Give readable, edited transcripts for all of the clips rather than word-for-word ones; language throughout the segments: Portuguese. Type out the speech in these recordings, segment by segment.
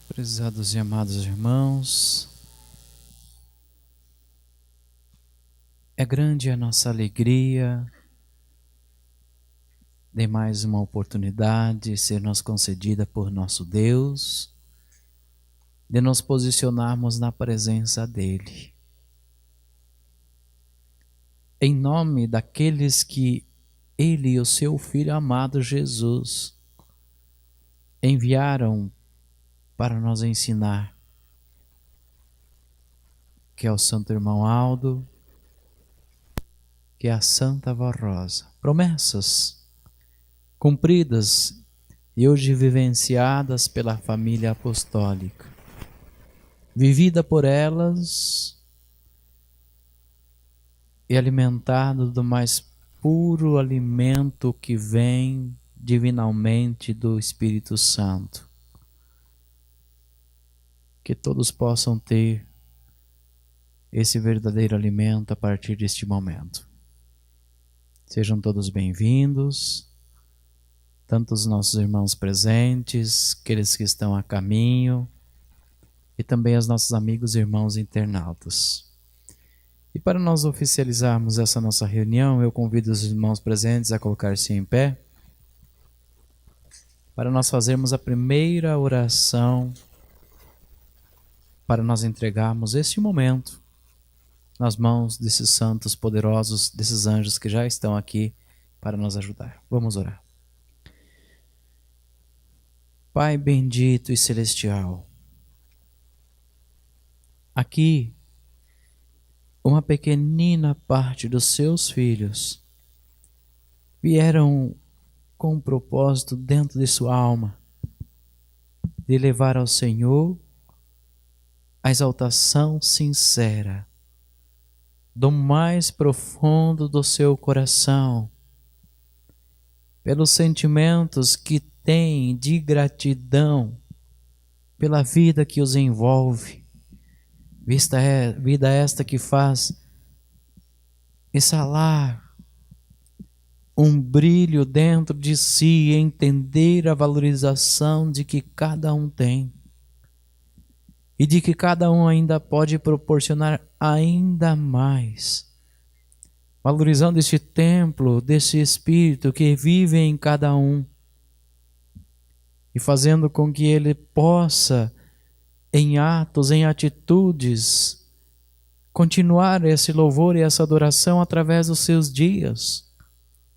Prezados e amados irmãos, é grande a nossa alegria de mais uma oportunidade ser nos concedida por nosso Deus, de nos posicionarmos na presença dEle. Em nome daqueles que Ele e o seu Filho amado Jesus enviaram para nos ensinar, que é o Santo Irmão Aldo, que é a Santa Avó Rosa. Promessas cumpridas e hoje vivenciadas pela família apostólica, vivida por elas e alimentado do mais puro alimento que vem divinamente do Espírito Santo. Que todos possam ter esse verdadeiro alimento a partir deste momento. Sejam todos bem-vindos, tanto os nossos irmãos presentes, aqueles que estão a caminho, e também os nossos amigos e irmãos internautas. E para nós oficializarmos essa nossa reunião, eu convido os irmãos presentes a colocar-se em pé, para nós fazermos a primeira oração, para nós entregarmos este momento nas mãos desses santos poderosos, desses anjos que já estão aqui para nos ajudar. Vamos orar. Pai bendito e celestial, aqui uma pequenina parte dos seus filhos vieram com um propósito dentro de sua alma, de levar ao Senhor a exaltação sincera do mais profundo do seu coração, pelos sentimentos que tem de gratidão pela vida que os envolve, vida esta que faz exalar um brilho dentro de si, entender a valorização de que cada um tem e de que cada um ainda pode proporcionar ainda mais, valorizando este templo, desse Espírito que vive em cada um e fazendo com que ele possa, em atos, em atitudes, continuar esse louvor e essa adoração através dos seus dias,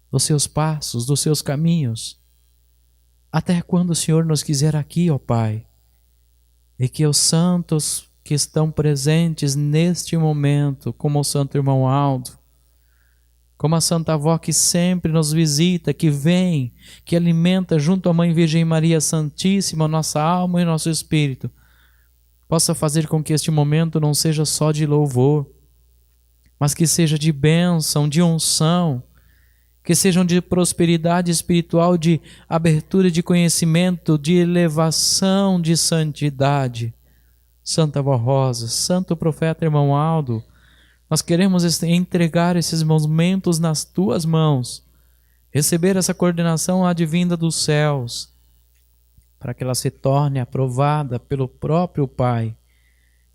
dos seus passos, dos seus caminhos, até quando o Senhor nos quiser aqui, ó Pai, e que os santos que estão presentes neste momento, como o Santo Irmão Aldo, como a Santa Avó que sempre nos visita, que vem, que alimenta junto à Mãe Virgem Maria Santíssima nossa alma e nosso espírito, possa fazer com que este momento não seja só de louvor, mas que seja de bênção, de unção, que sejam de prosperidade espiritual, de abertura de conhecimento, de elevação de santidade. Santa Avó Rosa, Santo Profeta Irmão Aldo, nós queremos entregar esses momentos nas tuas mãos, receber essa coordenação advinda dos céus, para que ela se torne aprovada pelo próprio Pai,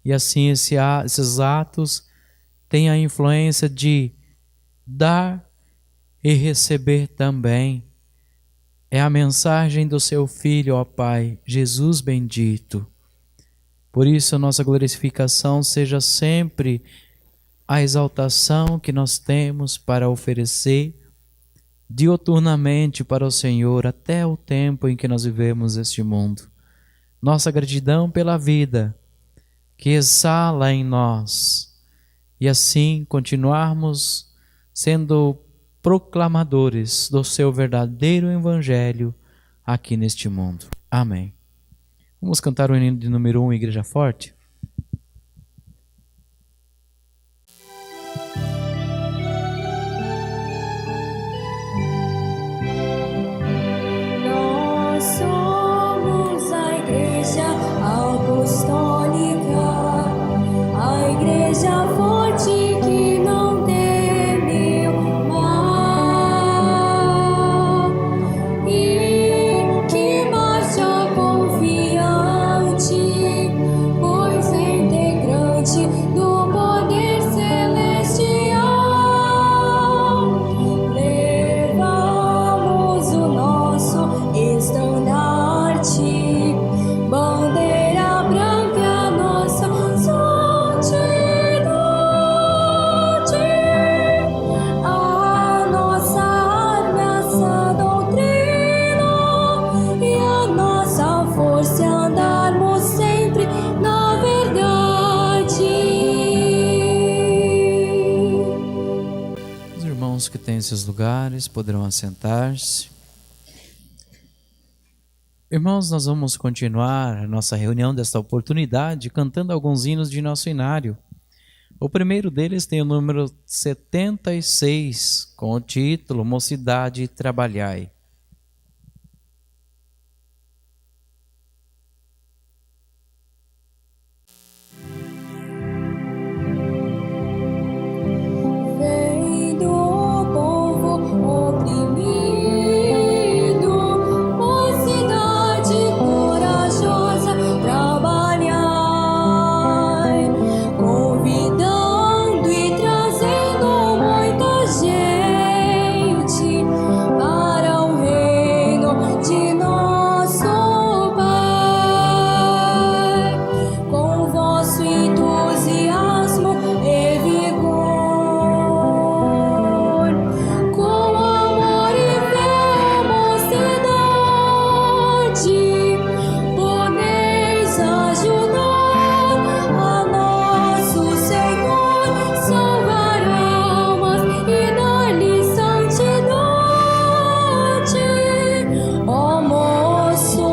e assim esses atos tenham a influência de dar e receber também. É a mensagem do seu Filho, ó Pai, Jesus bendito. Por isso a nossa glorificação seja sempre a exaltação que nós temos para oferecer diuturnamente para o Senhor até o tempo em que nós vivemos este mundo. Nossa gratidão pela vida que exala em nós e assim continuarmos sendo proclamadores do seu verdadeiro evangelho aqui neste mundo. Amém. Vamos cantar o hino de número 1, Igreja Forte? Nós somos a Igreja Apostólica, igreja forte que não teme o mal e que marcha confiante, pois é integrante do poder celestial. Levamos o nosso estandarte, bandeira branca é a nossa santidade, a nossa arma é a sã doutrina e a nossa força é andarmos sempre na verdade. Os irmãos que têm esses lugares poderão assentar-se. Irmãos, nós vamos continuar a nossa reunião desta oportunidade cantando alguns hinos de nosso inário. O primeiro deles tem o número 76, com o título Mocidade Trabalhai. Vem do povo oprimido, mocidade corajosa, trabalhai, convidando e trazendo muita gente para o reino de nosso Pai, com vosso entusiasmo e vigor, com amor e fé, mocidade, podeis ajudar a nosso Senhor, salvar almas e dar-lhe santidade. Ó moço,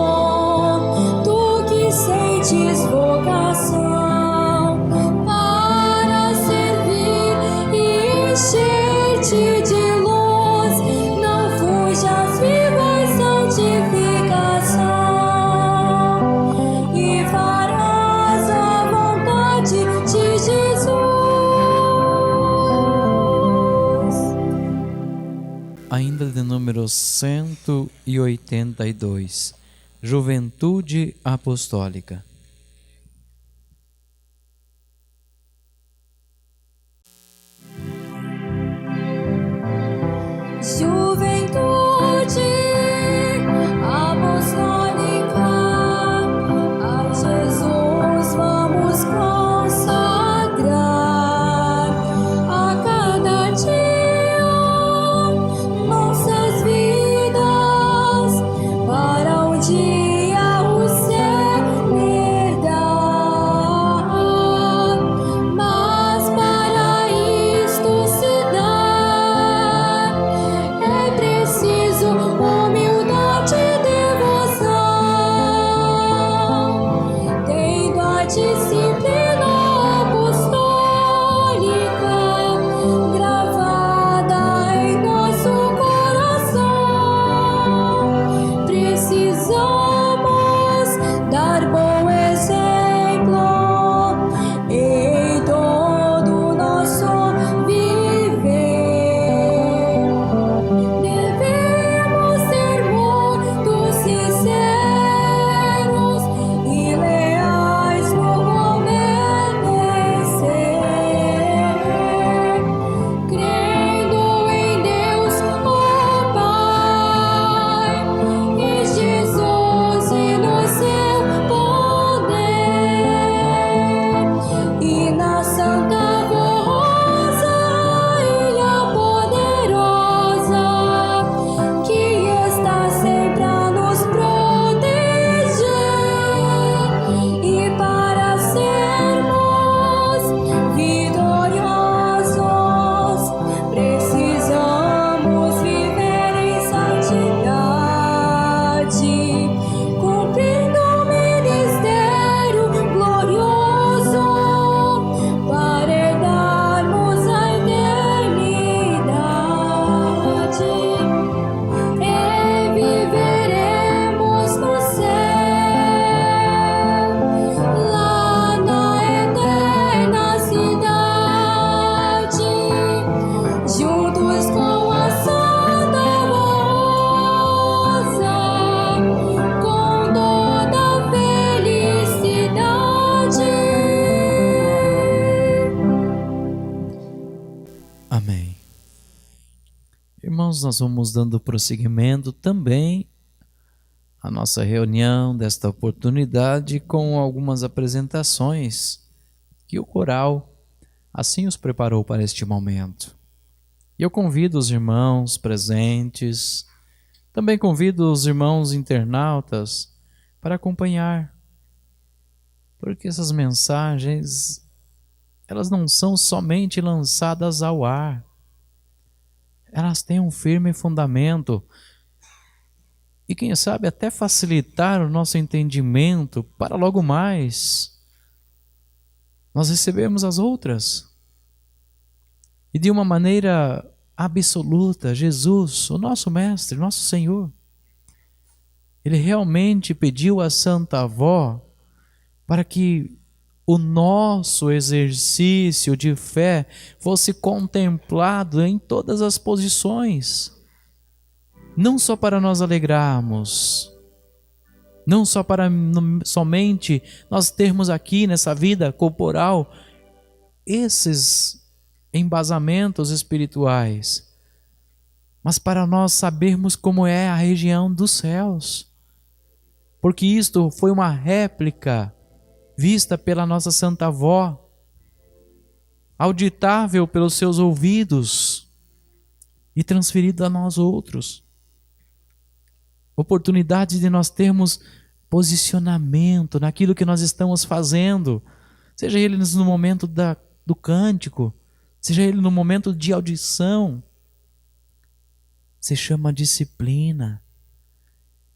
tu que sentes vocação para servir e encher-te de luz, não fujas, viva a santificação e farás a vontade de Jesus. Ainda de número 182, Juventude Apostólica. Juventude apostólica, a Jesus vamos consagrar a cada dia nossas vidas, para um dia o céu Amém. Irmãos, nós vamos dando prosseguimento também à nossa reunião desta oportunidade com algumas apresentações que o coral assim os preparou para este momento. E eu convido os irmãos presentes, também convido os irmãos internautas para acompanhar, porque essas mensagens, elas não são somente lançadas ao ar, elas têm um firme fundamento e quem sabe até facilitar o nosso entendimento para logo mais nós recebemos as outras. E de uma maneira absoluta, Jesus, o nosso Mestre, nosso Senhor, Ele realmente pediu à Santa Avó para que o nosso exercício de fé fosse contemplado em todas as posições, não só para nós alegrarmos, não só para somente nós termos aqui nessa vida corporal esses embasamentos espirituais, mas para nós sabermos como é a região dos céus, porque isto foi uma réplica vista pela nossa Santa Avó, auditável pelos seus ouvidos e transferido a nós outros. Oportunidade de nós termos posicionamento naquilo que nós estamos fazendo, seja ele no momento do cântico, seja ele no momento de audição. Se chama disciplina.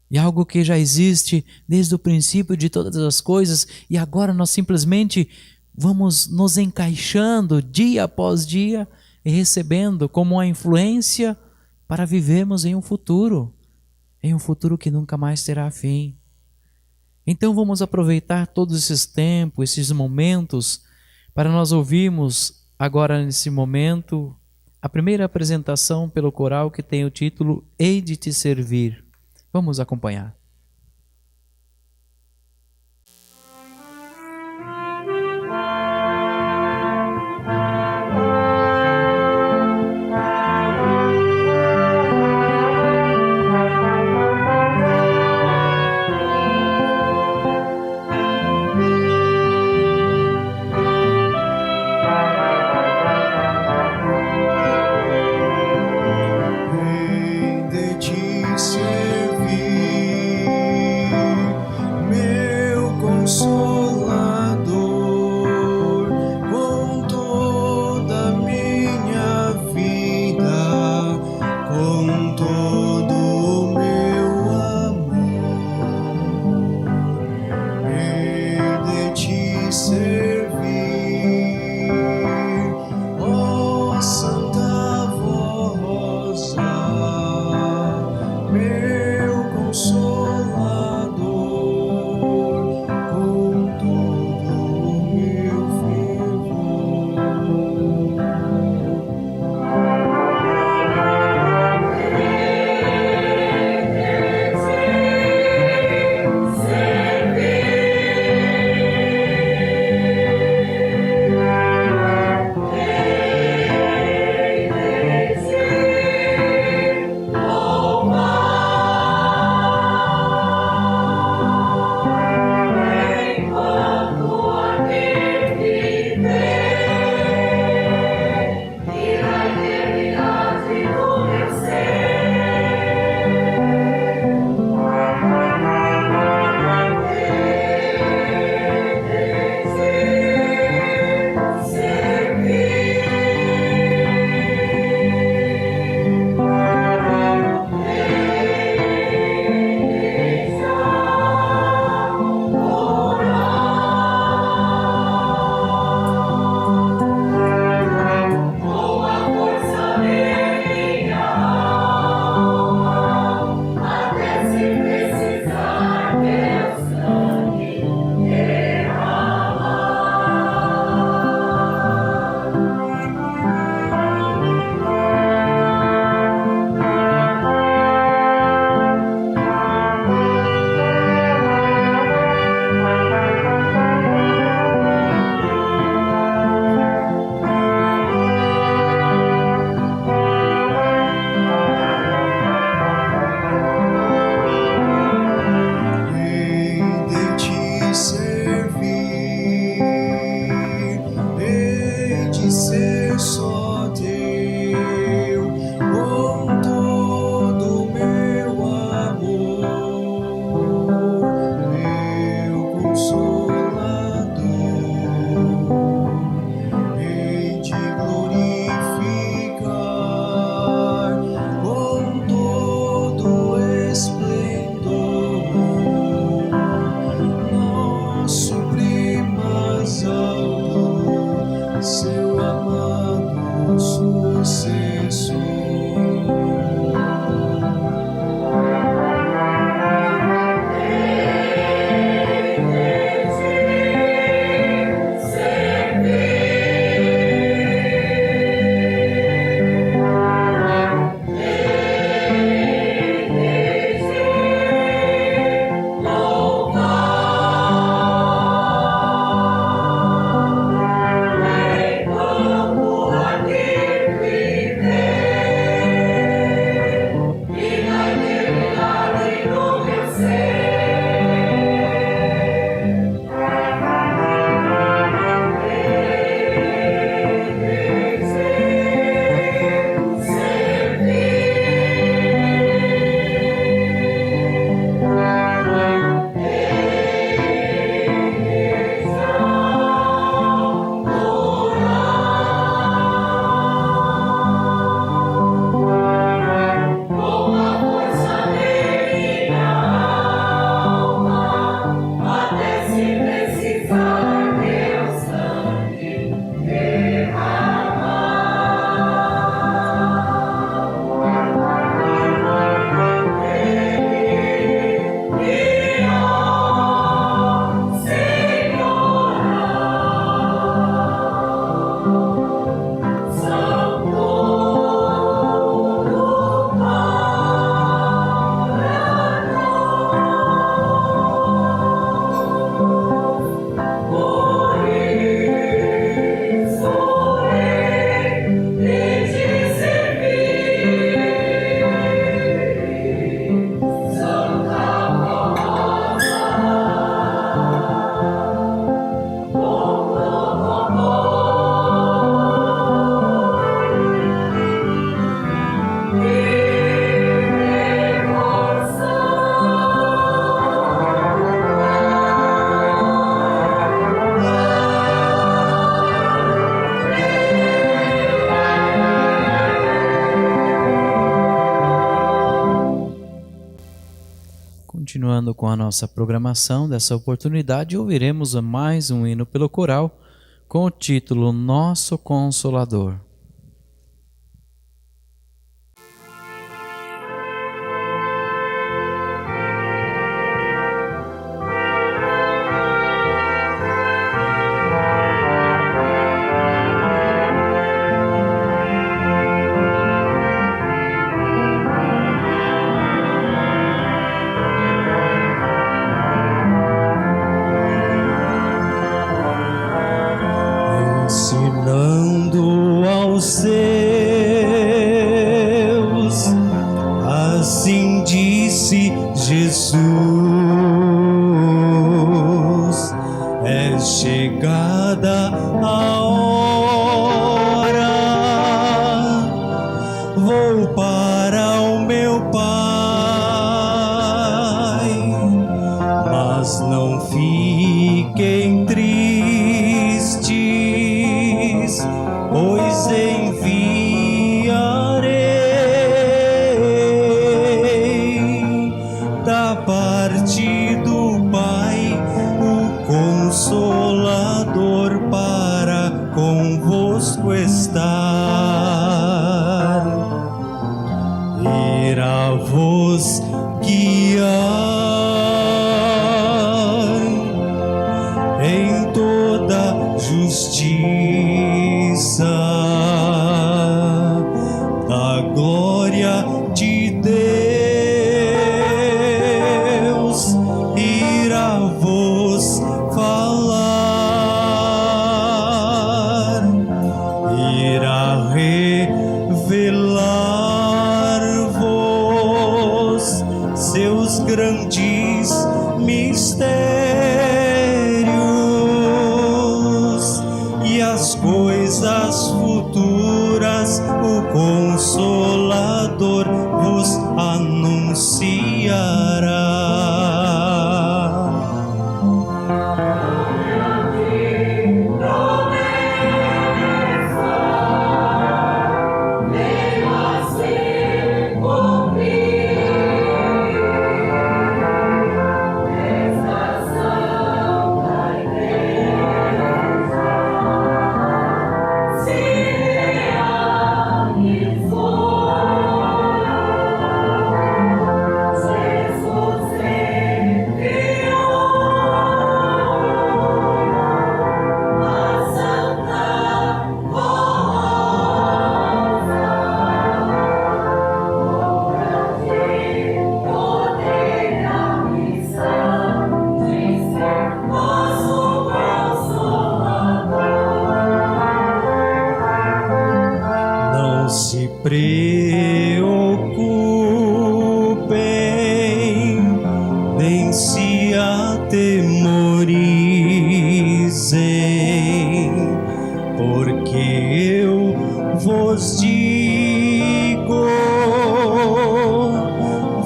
E algo que já existe desde o princípio de todas as coisas, e agora nós simplesmente vamos nos encaixando dia após dia e recebendo como uma influência para vivermos em um futuro que nunca mais terá fim. Então vamos aproveitar todos esses tempos, esses momentos, para nós ouvirmos agora nesse momento a primeira apresentação pelo coral que tem o título Hei de te servir. Vamos acompanhar. Hei de te servir. seu amado sucesso. Continuando com a nossa programação, dessa oportunidade ouviremos mais um hino pelo coral com o título Nosso Consolador. Ensinando aos seus, assim disse Jesus: é chegada a hora, vou para o meu Pai, mas não fiquem tristes, pois enviarei da parte do Pai o Consolador para convosco estar, irá vos guiar em toda justiça, da glória de Deus irá vos falar, irá revelar-vos seus grandes mistérios e as coisas futuras o Consolador vos anunciará. preocupem, nem se atemorizem, porque eu vos digo,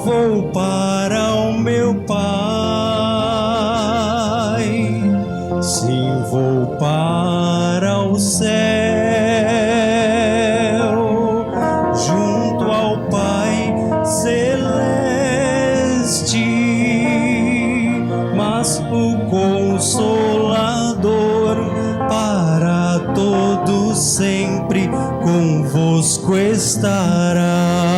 vou para o meu Pai, sim, vou para o céu, junto ao Pai celeste, mas o Consolador para todos sempre convosco estará.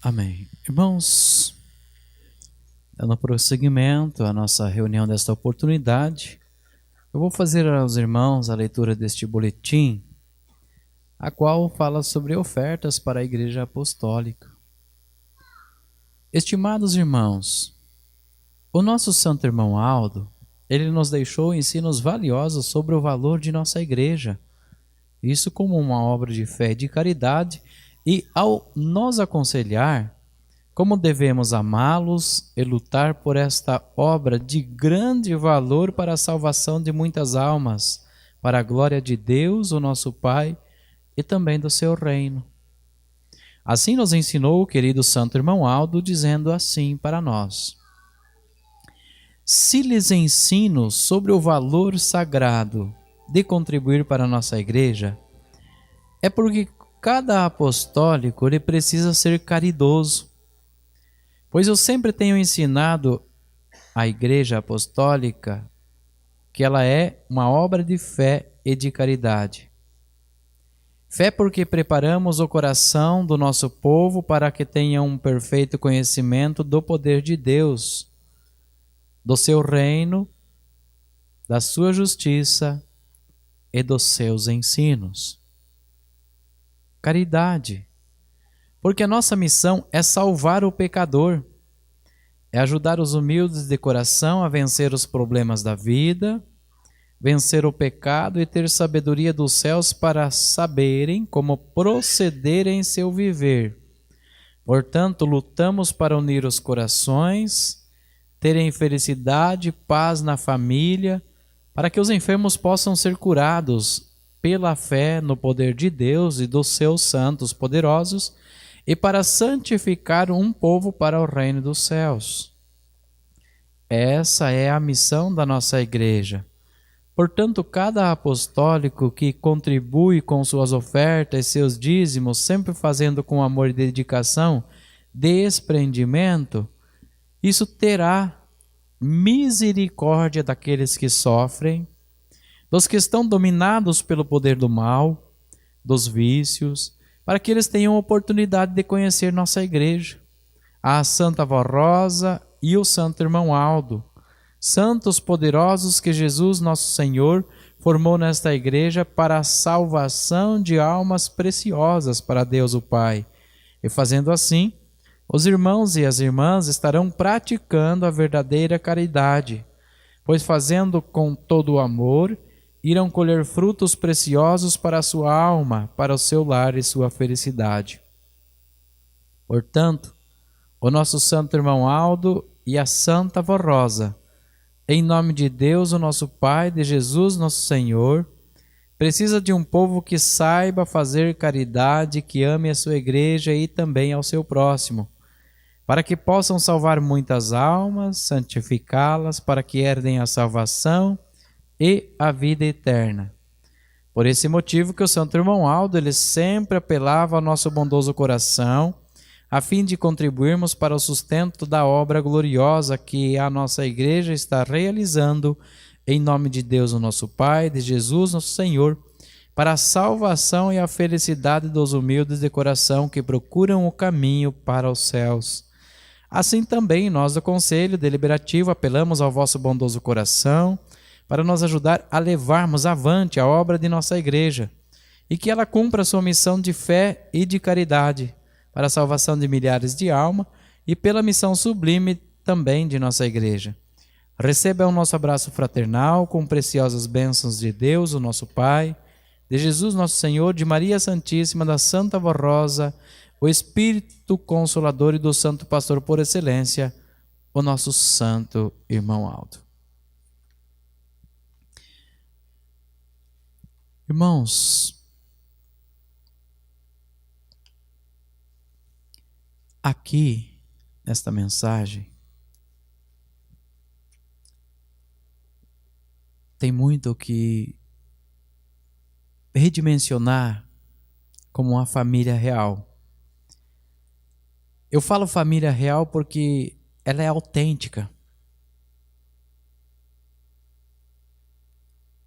Amém. Irmãos, dando prosseguimento à nossa reunião desta oportunidade, eu vou fazer aos irmãos a leitura deste boletim, a qual fala sobre ofertas para a Igreja Apostólica. Estimados irmãos, o nosso santo irmão Aldo, ele nos deixou ensinos valiosos sobre o valor de nossa igreja, isso como uma obra de fé e de caridade, e ao nos aconselhar como devemos amá-los e lutar por esta obra de grande valor para a salvação de muitas almas, para a glória de Deus, o nosso Pai, e também do seu reino. Assim nos ensinou o querido santo irmão Aldo, dizendo assim para nós: se lhes ensino sobre o valor sagrado de contribuir para a nossa igreja, é porque cada apostólico ele precisa ser caridoso, pois eu sempre tenho ensinado a Igreja Apostólica que ela é uma obra de fé e de caridade. Fé porque preparamos o coração do nosso povo para que tenha um perfeito conhecimento do poder de Deus, do seu reino, da sua justiça e dos seus ensinos. Caridade, porque a nossa missão é salvar o pecador, é ajudar os humildes de coração a vencer os problemas da vida, vencer o pecado e ter sabedoria dos céus para saberem como proceder em seu viver. Portanto, lutamos para unir os corações, terem felicidade e paz na família, para que os enfermos possam ser curados pela fé no poder de Deus e dos seus santos poderosos, e para santificar um povo para o reino dos céus. Essa é a missão da nossa igreja. Portanto, cada apostólico que contribui com suas ofertas e seus dízimos, sempre fazendo com amor e dedicação, desprendimento, isso terá misericórdia daqueles que sofrem, dos que estão dominados pelo poder do mal, dos vícios, para que eles tenham oportunidade de conhecer nossa igreja, a Santa Vó Rosa e o Santo Irmão Aldo, santos poderosos que Jesus, nosso Senhor, formou nesta igreja para a salvação de almas preciosas para Deus o Pai. E fazendo assim, os irmãos e as irmãs estarão praticando a verdadeira caridade, pois fazendo com todo o amor, irão colher frutos preciosos para a sua alma, para o seu lar e sua felicidade. Portanto, o nosso Santo Irmão Aldo e a Santa Vó Rosa, em nome de Deus, o nosso Pai, de Jesus, nosso Senhor, precisa de um povo que saiba fazer caridade, que ame a sua igreja e também ao seu próximo, para que possam salvar muitas almas, santificá-las, para que herdem a salvação e a vida eterna. Por esse motivo que o Santo Irmão Aldo, ele sempre apelava ao nosso bondoso coração, a fim de contribuirmos para o sustento da obra gloriosa que a nossa igreja está realizando, em nome de Deus, o nosso Pai, de Jesus, nosso Senhor, para a salvação e a felicidade dos humildes de coração que procuram o caminho para os céus. Assim também nós do Conselho Deliberativo apelamos ao vosso bondoso coração para nos ajudar a levarmos avante a obra de nossa igreja e que ela cumpra a sua missão de fé e de caridade para a salvação de milhares de almas e pela missão sublime também de nossa igreja. Receba o nosso abraço fraternal com preciosas bênçãos de Deus, o nosso Pai, de Jesus nosso Senhor, de Maria Santíssima, da Santa Vó Rosa, o Espírito Consolador e do Santo Pastor por excelência, o nosso Santo Irmão Aldo. Irmãos, aqui, nesta mensagem, tem muito que redimensionar como uma família real. Eu falo família real porque ela é autêntica.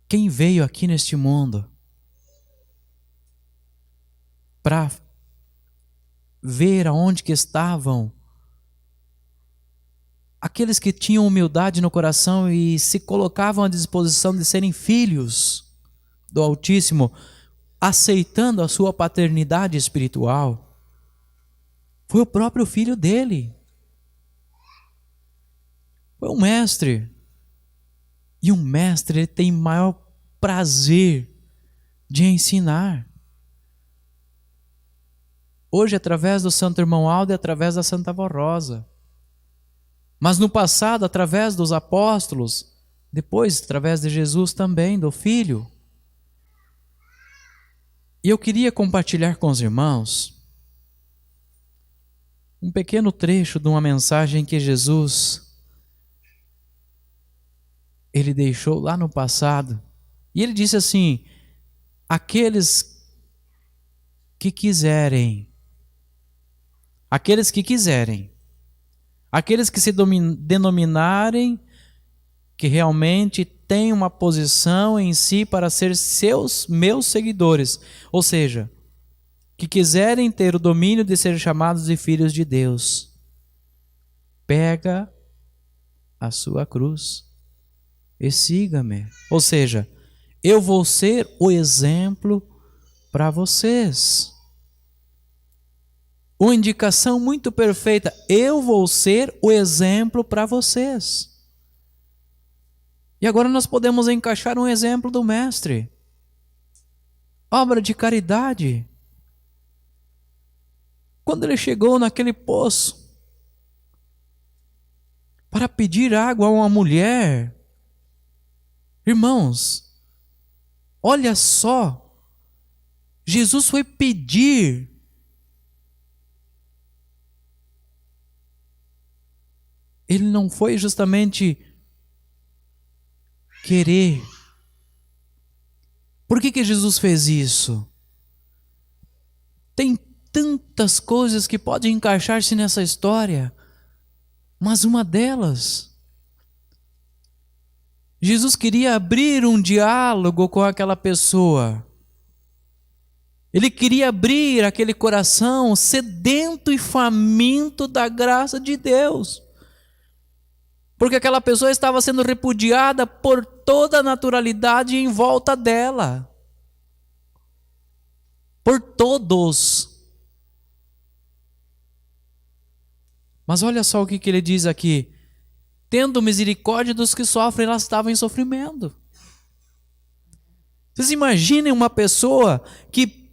Quem veio aqui neste mundo para ver aonde que estavam aqueles que tinham humildade no coração e se colocavam à disposição de serem filhos do Altíssimo, aceitando a sua paternidade espiritual, foi o próprio filho dele. Foi um mestre. E um mestre, ele tem maior prazer de ensinar. Hoje, através do Santo Irmão Aldo e através da Santa Vó Rosa. Mas no passado, através dos apóstolos, depois, através de Jesus também, do Filho. E eu queria compartilhar com os irmãos um pequeno trecho de uma mensagem que Jesus ele deixou lá no passado. E ele disse assim: aqueles que quiserem, aqueles que se denominarem que realmente têm uma posição em si para ser meus seguidores, ou seja, que quiserem ter o domínio de ser chamados de filhos de Deus, pega a sua cruz e siga-me. Ou seja, eu vou ser o exemplo para vocês. Uma indicação muito perfeita. Eu vou ser o exemplo para vocês. E agora nós podemos encaixar um exemplo do Mestre. Obra de caridade. Quando ele chegou naquele poço para pedir água a uma mulher, irmãos, olha só, Jesus foi pedir. Ele não foi justamente querer. Por que Jesus fez isso? Tem tantas coisas que podem encaixar-se nessa história. Mas uma delas, Jesus queria abrir um diálogo com aquela pessoa. Ele queria abrir aquele coração sedento e faminto da graça de Deus. Porque aquela pessoa estava sendo repudiada por toda a naturalidade em volta dela. Por todos. Mas olha só o que ele diz aqui. Tendo misericórdia dos que sofrem, elas estavam em sofrimento. Vocês imaginem uma pessoa que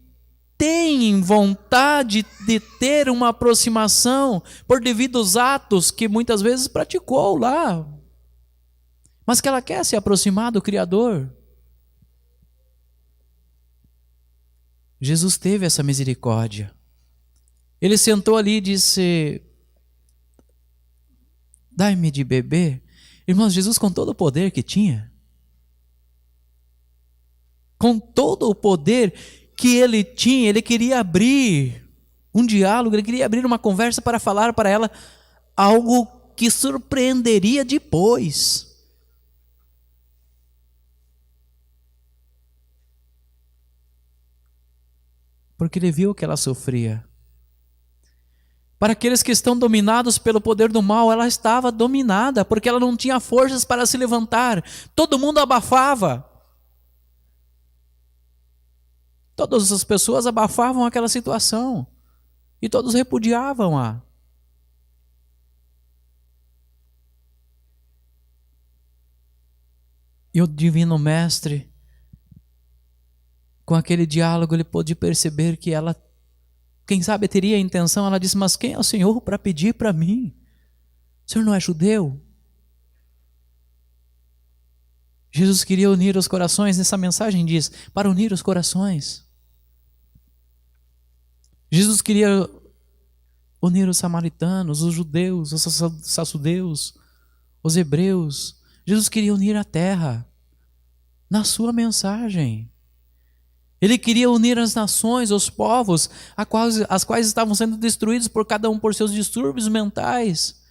tem vontade de ter uma aproximação por devidos atos que muitas vezes praticou lá, mas que ela quer se aproximar do Criador. Jesus teve essa misericórdia. Ele sentou ali e disse: dai-me de beber. Irmãos, Jesus, com todo o poder que tinha, com todo o poder que ele tinha, ele queria abrir um diálogo, ele queria abrir uma conversa para falar para ela algo que surpreenderia depois. Porque ele viu que ela sofria. Para aqueles que estão dominados pelo poder do mal, ela estava dominada, porque ela não tinha forças para se levantar. Todo mundo abafava. Todas as pessoas abafavam aquela situação. E todos repudiavam-a. E o Divino Mestre, com aquele diálogo, ele pôde perceber que ela, quem sabe, teria a intenção. Ela disse: mas quem é o Senhor para pedir para mim? O Senhor não é judeu? Jesus queria unir os corações. Nessa mensagem diz, para unir os corações. Jesus queria unir os samaritanos, os judeus, os saçudeus, os hebreus. Jesus queria unir a terra na sua mensagem. Ele queria unir as nações, os povos, as quais estavam sendo destruídos por cada um por seus distúrbios mentais.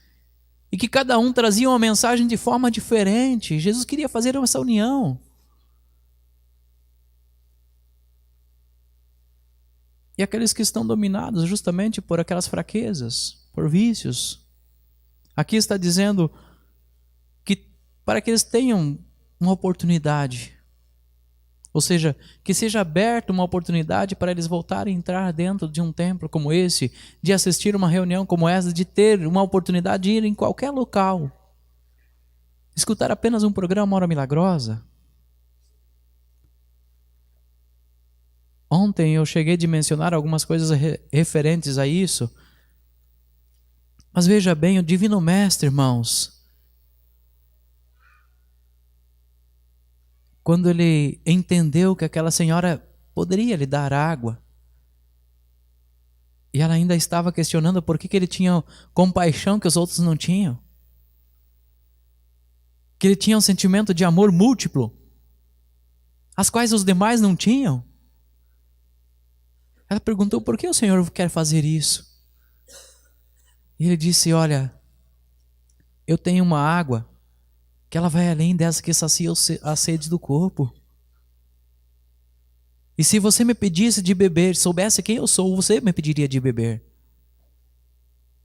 E que cada um trazia uma mensagem de forma diferente. Jesus queria fazer essa união. E aqueles que estão dominados justamente por aquelas fraquezas, por vícios. Aqui está dizendo que para que eles tenham uma oportunidade, ou seja, que seja aberta uma oportunidade para eles voltarem a entrar dentro de um templo como esse, de assistir uma reunião como essa, de ter uma oportunidade de ir em qualquer local, escutar apenas um programa Hora Milagrosa. Ontem eu cheguei a mencionar algumas coisas referentes a isso, mas veja bem, o Divino Mestre, irmãos, quando ele entendeu que aquela senhora poderia lhe dar água, e ela ainda estava questionando por que ele tinha compaixão que os outros não tinham, que ele tinha um sentimento de amor múltiplo, as quais os demais não tinham. Ela perguntou: por que o Senhor quer fazer isso? E ele disse: olha, eu tenho uma água que ela vai além dessa que sacia a sede do corpo. E se você me pedisse de beber, soubesse quem eu sou, você me pediria de beber.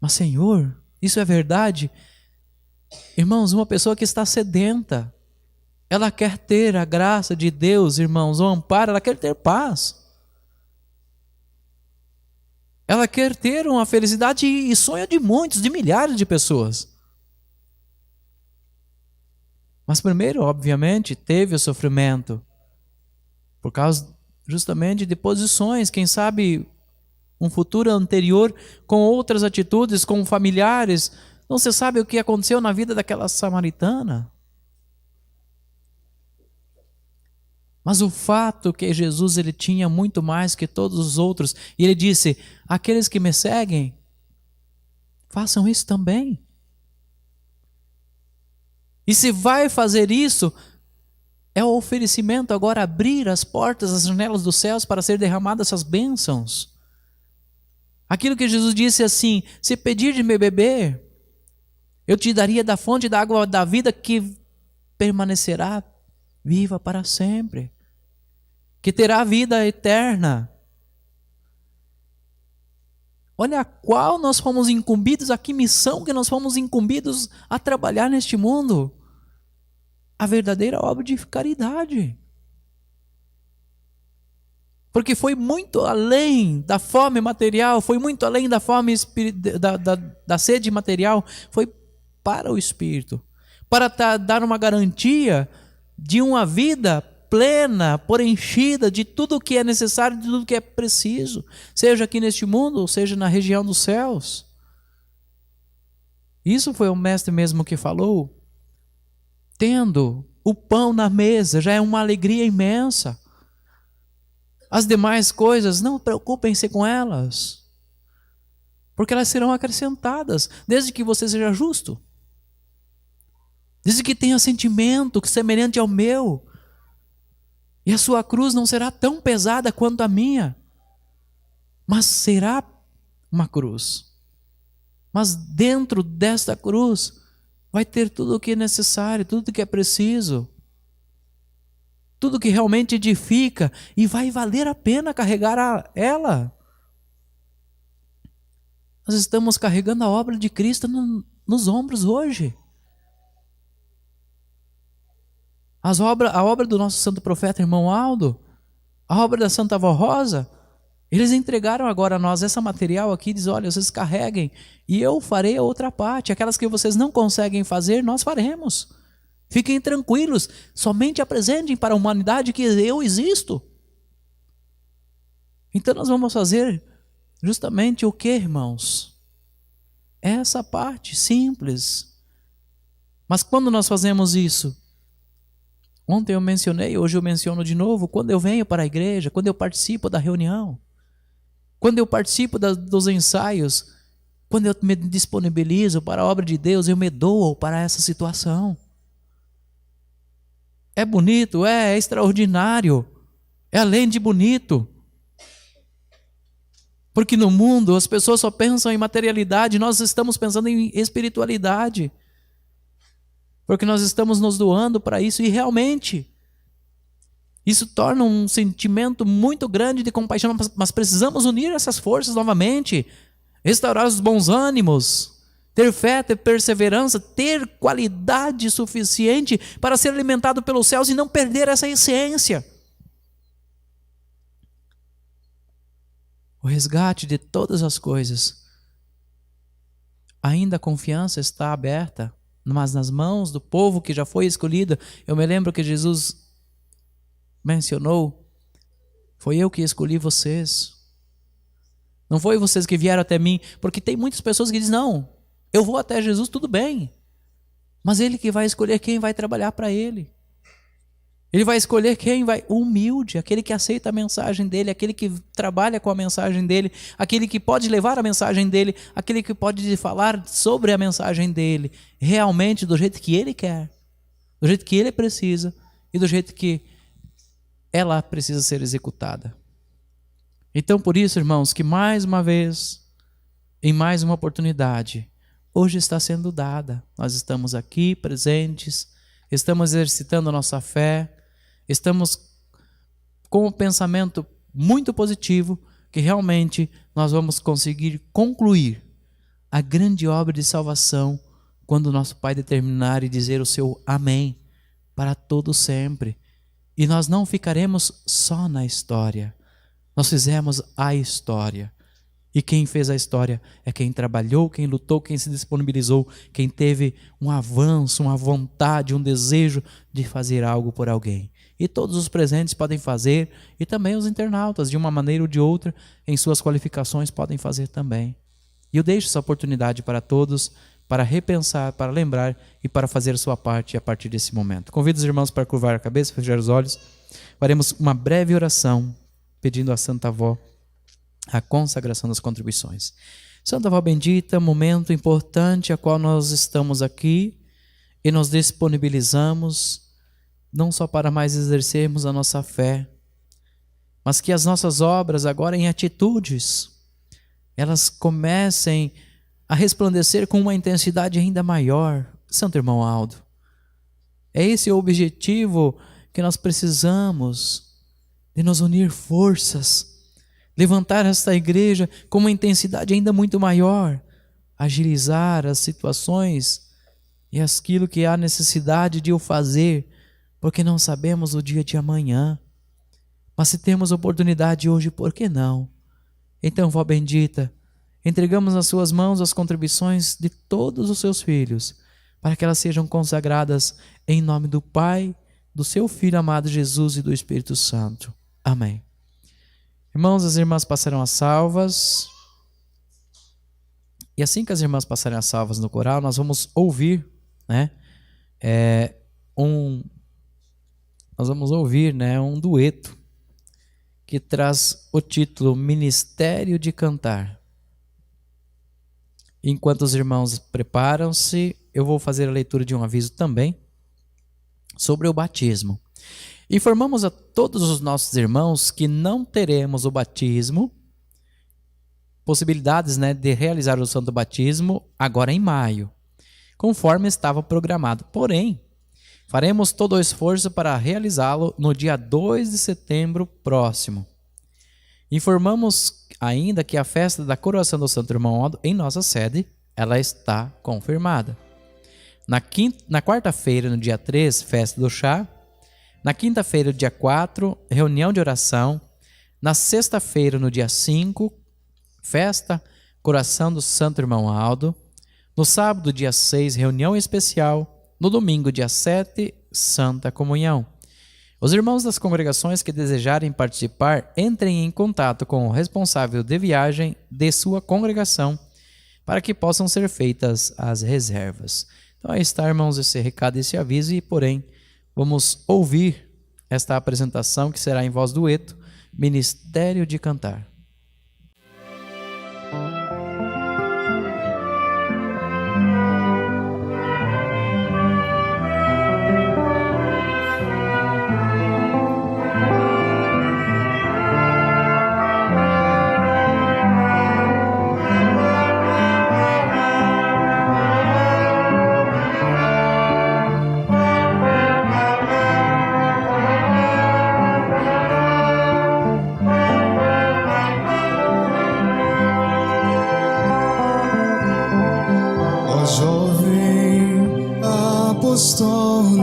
Mas Senhor, isso é verdade? Irmãos, uma pessoa que está sedenta, ela quer ter a graça de Deus, irmãos, o amparo, ela quer ter paz. Ela quer ter uma felicidade e sonho de muitos, de milhares de pessoas. Mas primeiro, obviamente, teve o sofrimento. Por causa justamente de posições, quem sabe um futuro anterior com outras atitudes, com familiares. Não se sabe o que aconteceu na vida daquela samaritana. Mas o fato que Jesus ele tinha muito mais que todos os outros. E ele disse: aqueles que me seguem, façam isso também. E se vai fazer isso, é o oferecimento agora abrir as portas, as janelas dos céus para ser derramadas essas bênçãos. Aquilo que Jesus disse assim: se pedir de me beber, Eu te daria da fonte da água da vida que permanecerá viva para sempre, que terá vida eterna. Olha a qual nós fomos incumbidos, a que missão que nós fomos incumbidos a trabalhar neste mundo. A verdadeira obra de caridade. Porque foi muito além da fome material, foi muito além da fome da sede material, foi para o Espírito, para dar uma garantia de uma vida plena, preenchida de tudo o que é necessário, de tudo o que é preciso, seja aqui neste mundo, ou seja na região dos céus. Isso foi o mestre mesmo que falou. Tendo o pão na mesa já é uma alegria imensa. As demais coisas, não preocupem-se com elas, porque elas serão acrescentadas, desde que você seja justo, desde que tenha sentimento semelhante ao meu, e a sua cruz não será tão pesada quanto a minha, mas será uma cruz. Mas dentro desta cruz vai ter tudo o que é necessário, tudo o que é preciso, tudo que realmente edifica, e vai valer a pena carregar ela. Nós estamos carregando a obra de Cristo nos ombros hoje. A obra do nosso santo profeta, irmão Aldo, a obra da Santa Avó Rosa, eles entregaram agora a nós essa material aqui, diz: olha, vocês carreguem e eu farei a outra parte. Aquelas que vocês não conseguem fazer, nós faremos. Fiquem tranquilos, somente apresentem para a humanidade que eu existo. Então nós vamos fazer justamente o que, irmãos? Essa parte simples. Mas quando nós fazemos isso, ontem eu mencionei, hoje eu menciono de novo, quando eu venho para a igreja, quando eu participo da reunião, quando eu participo dos ensaios, quando eu me disponibilizo para a obra de Deus, eu me dou para essa situação. É bonito, é extraordinário, é além de bonito. Porque no mundo as pessoas só pensam em materialidade, nós estamos pensando em espiritualidade. Porque nós estamos nos doando para isso, e realmente isso torna um sentimento muito grande de compaixão, mas precisamos unir essas forças novamente, restaurar os bons ânimos, ter fé, ter perseverança, ter qualidade suficiente para ser alimentado pelos céus e não perder essa essência. O resgate de todas as coisas. Ainda a confiança está aberta, mas nas mãos do povo que já foi escolhido. Eu me lembro que Jesus mencionou: foi eu que escolhi vocês. Não foi vocês que vieram até mim, porque tem muitas pessoas que dizem: não, eu vou até Jesus, tudo bem, mas Ele que vai escolher quem vai trabalhar para Ele. Ele vai escolher quem vai, humilde, aquele que aceita a mensagem dEle, aquele que trabalha com a mensagem dEle, aquele que pode levar a mensagem dEle, aquele que pode falar sobre a mensagem dEle, realmente do jeito que Ele quer, do jeito que Ele precisa e do jeito que ela precisa ser executada. Então, por isso, irmãos, que mais uma vez, em mais uma oportunidade, hoje está sendo dada. Nós estamos aqui presentes, estamos exercitando a nossa fé, estamos com um pensamento muito positivo, que realmente nós vamos conseguir concluir a grande obra de salvação quando o nosso Pai determinar e dizer o seu amém para todo sempre. E nós não ficaremos só na história, nós fizemos a história. E quem fez a história é quem trabalhou, quem lutou, quem se disponibilizou, quem teve um avanço, uma vontade, um desejo de fazer algo por alguém. E todos os presentes podem fazer, e também os internautas, de uma maneira ou de outra, em suas qualificações, podem fazer também. E eu deixo essa oportunidade para todos, para repensar, para lembrar e para fazer a sua parte a partir desse momento. Convido os irmãos para curvar a cabeça, fechar os olhos. Faremos uma breve oração, pedindo à Santa Avó a consagração das contribuições. Santa Avó bendita, momento importante a qual nós estamos aqui e nos disponibilizamos, não só para mais exercermos a nossa fé, mas que as nossas obras agora em atitudes, elas comecem a resplandecer com uma intensidade ainda maior. Santo irmão Aldo, é esse o objetivo que nós precisamos, de nos unir forças, levantar esta igreja com uma intensidade ainda muito maior, agilizar as situações e aquilo que há necessidade de o fazer, porque não sabemos o dia de amanhã. Mas se temos oportunidade hoje, por que não? Então, vó bendita, entregamos nas suas mãos as contribuições de todos os seus filhos, para que elas sejam consagradas em nome do Pai, do seu Filho amado Jesus e do Espírito Santo. Amém. Irmãos, as irmãs passarão as salvas. E assim que as irmãs passarem as salvas no coral, nós vamos ouvir, um dueto que traz o título Ministério de Cantar. Enquanto os irmãos preparam-se, eu vou fazer a leitura de um aviso também sobre o batismo. Informamos a todos os nossos irmãos que não teremos o batismo, possibilidades de realizar o santo batismo agora em maio, conforme estava programado. Porém, faremos todo o esforço para realizá-lo no dia 2 de setembro próximo. Informamos ainda que a festa da coroação do Santo Irmão Aldo em nossa sede, ela está confirmada. Na quarta-feira, no dia 3, festa do chá. Na quinta-feira, dia 4, reunião de oração. Na sexta-feira, no dia 5, festa, coroação do Santo Irmão Aldo. No sábado, dia 6, reunião especial. No domingo, dia 7, Santa Comunhão. Os irmãos das congregações que desejarem participar, entrem em contato com o responsável de viagem de sua congregação, para que possam ser feitas as reservas. Então aí está, irmãos, esse recado, esse aviso, e porém, vamos ouvir esta apresentação que será em voz dueto, Ministério de Cantar.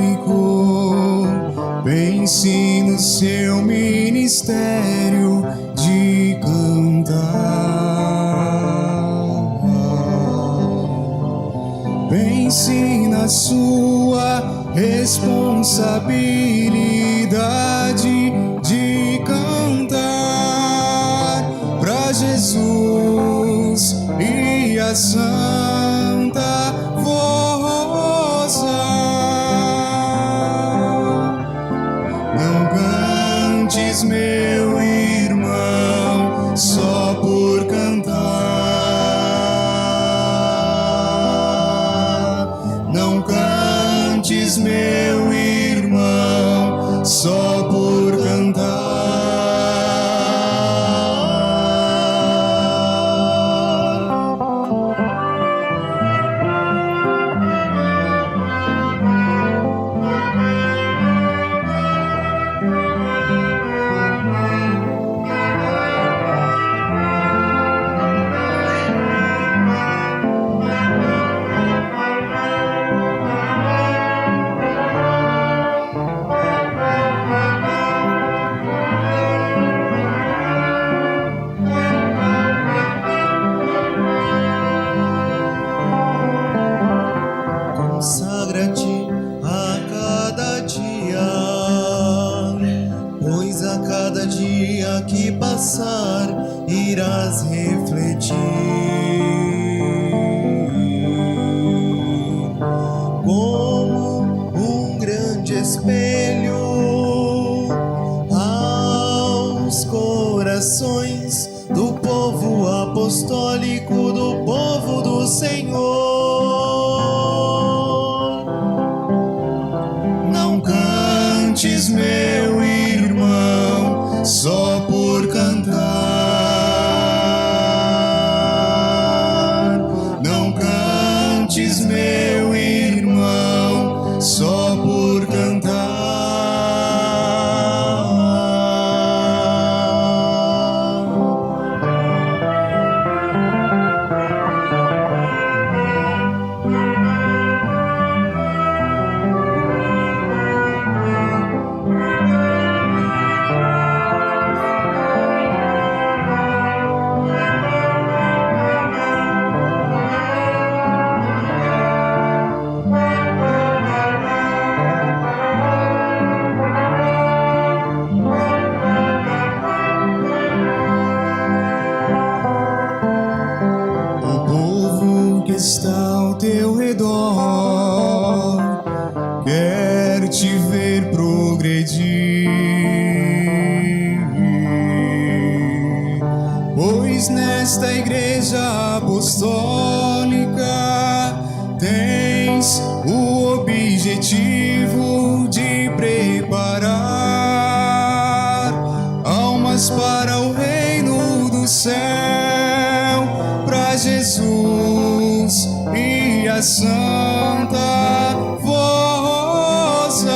Apostólico, pense no seu ministério de cantar. Pense na sua responsabilidade de cantar para Jesus e a Santa Força. Não cantes, meu irmão, só por cantar. Não cantes, meu irmão, só por cantar. está ao teu redor, quer te ver progredir. Pois nesta igreja apostólica tens o objetivo de preparar almas para o reino do céu, para Jesus e a Santa Vossa.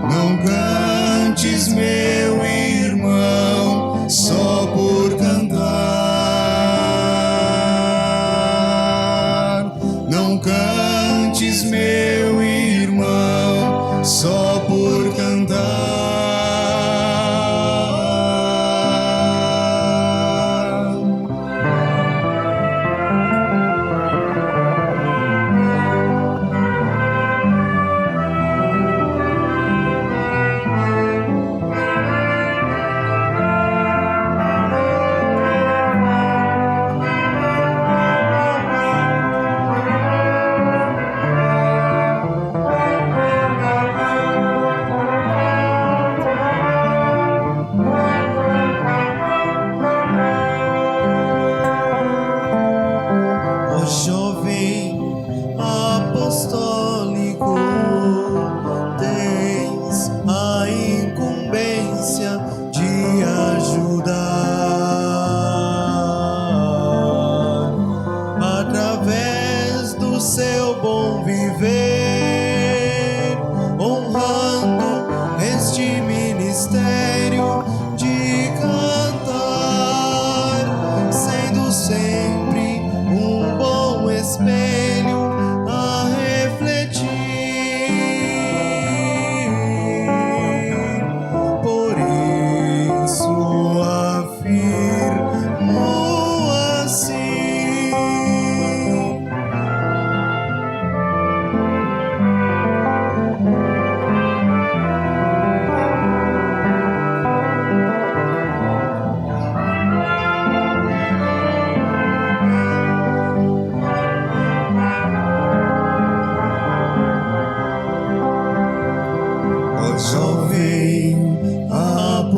Não cantes, meu irmão, só por cantar. Não cantes, meu irmão, só por cantar.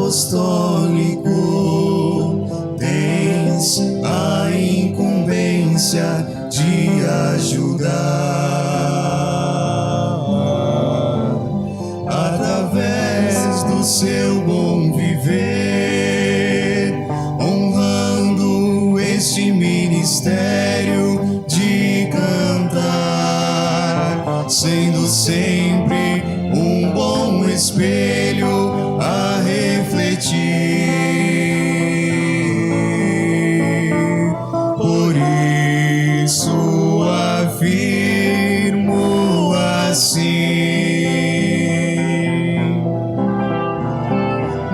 Apostólico, tens a incumbência de ajudar através do seu bom viver, honrando este ministério de cantar, sendo sempre um bom espelho a refletir. Por isso afirmo assim: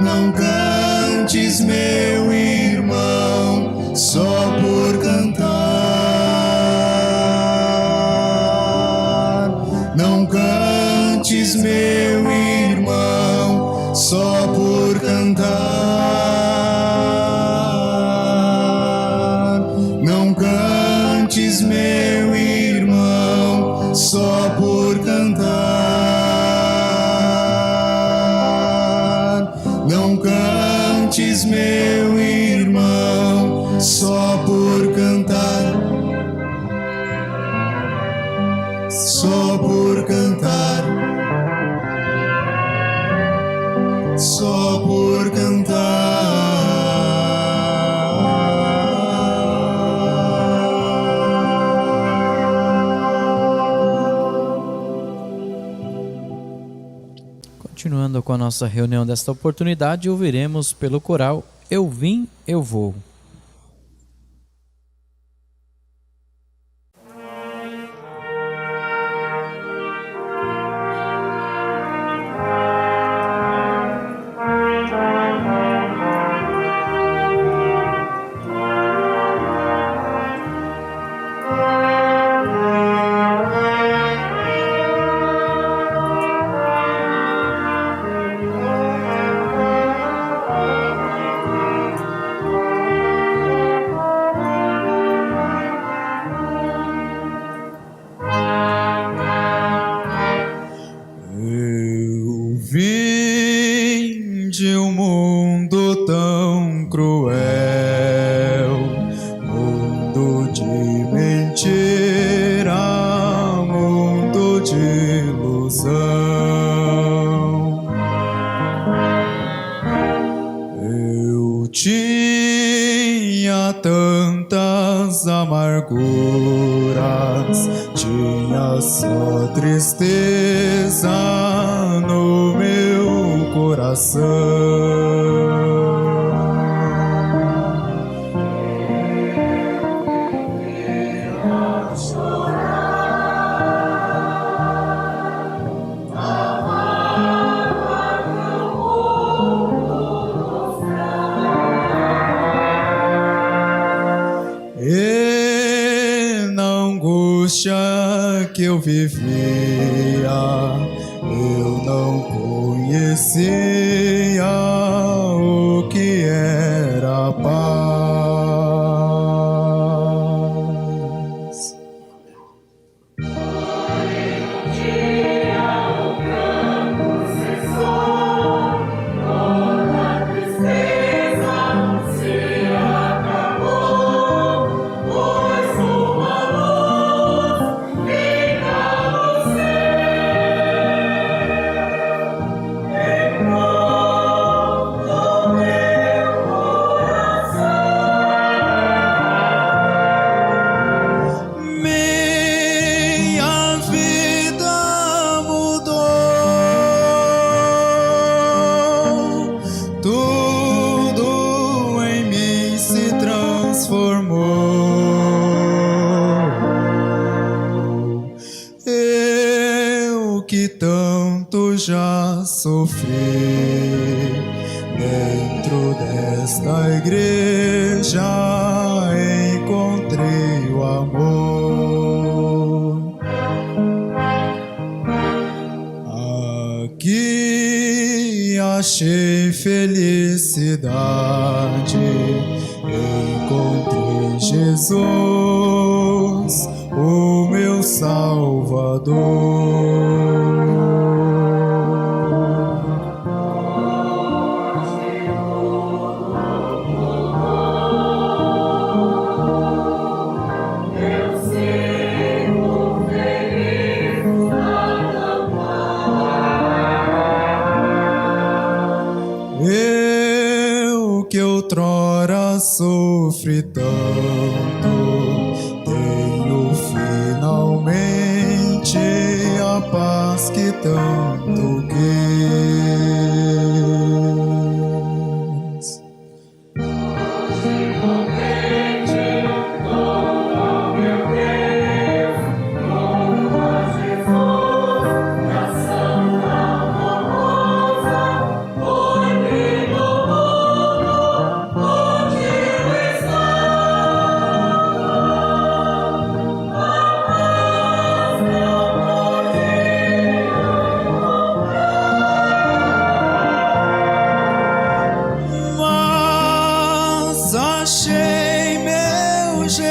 não cantes, meu irmão, só por cantar. Não cantes, meu irmão, só por cantar. Não cantes, meu irmão, só por cantar. Não cantes, meu irmão, só por cantar. Só por cantar. Só por Continuando com a nossa reunião desta oportunidade, ouviremos pelo coral Eu Vim, Eu Vou. Eu tantas amarguras, tinha só tristeza no meu coração. Que eu vivia, eu não conhecia o que era paz. Já sofri dentro desta igreja, encontrei o amor. Aqui achei felicidade, encontrei Jesus, o meu Salvador. Sofri tanto, tenho finalmente a paz que tanto quis. Hoje contente, louvo ao meu Deus, louvo a Jesus, na Santa Formosa, onde no mundo, onde achei meu Jesus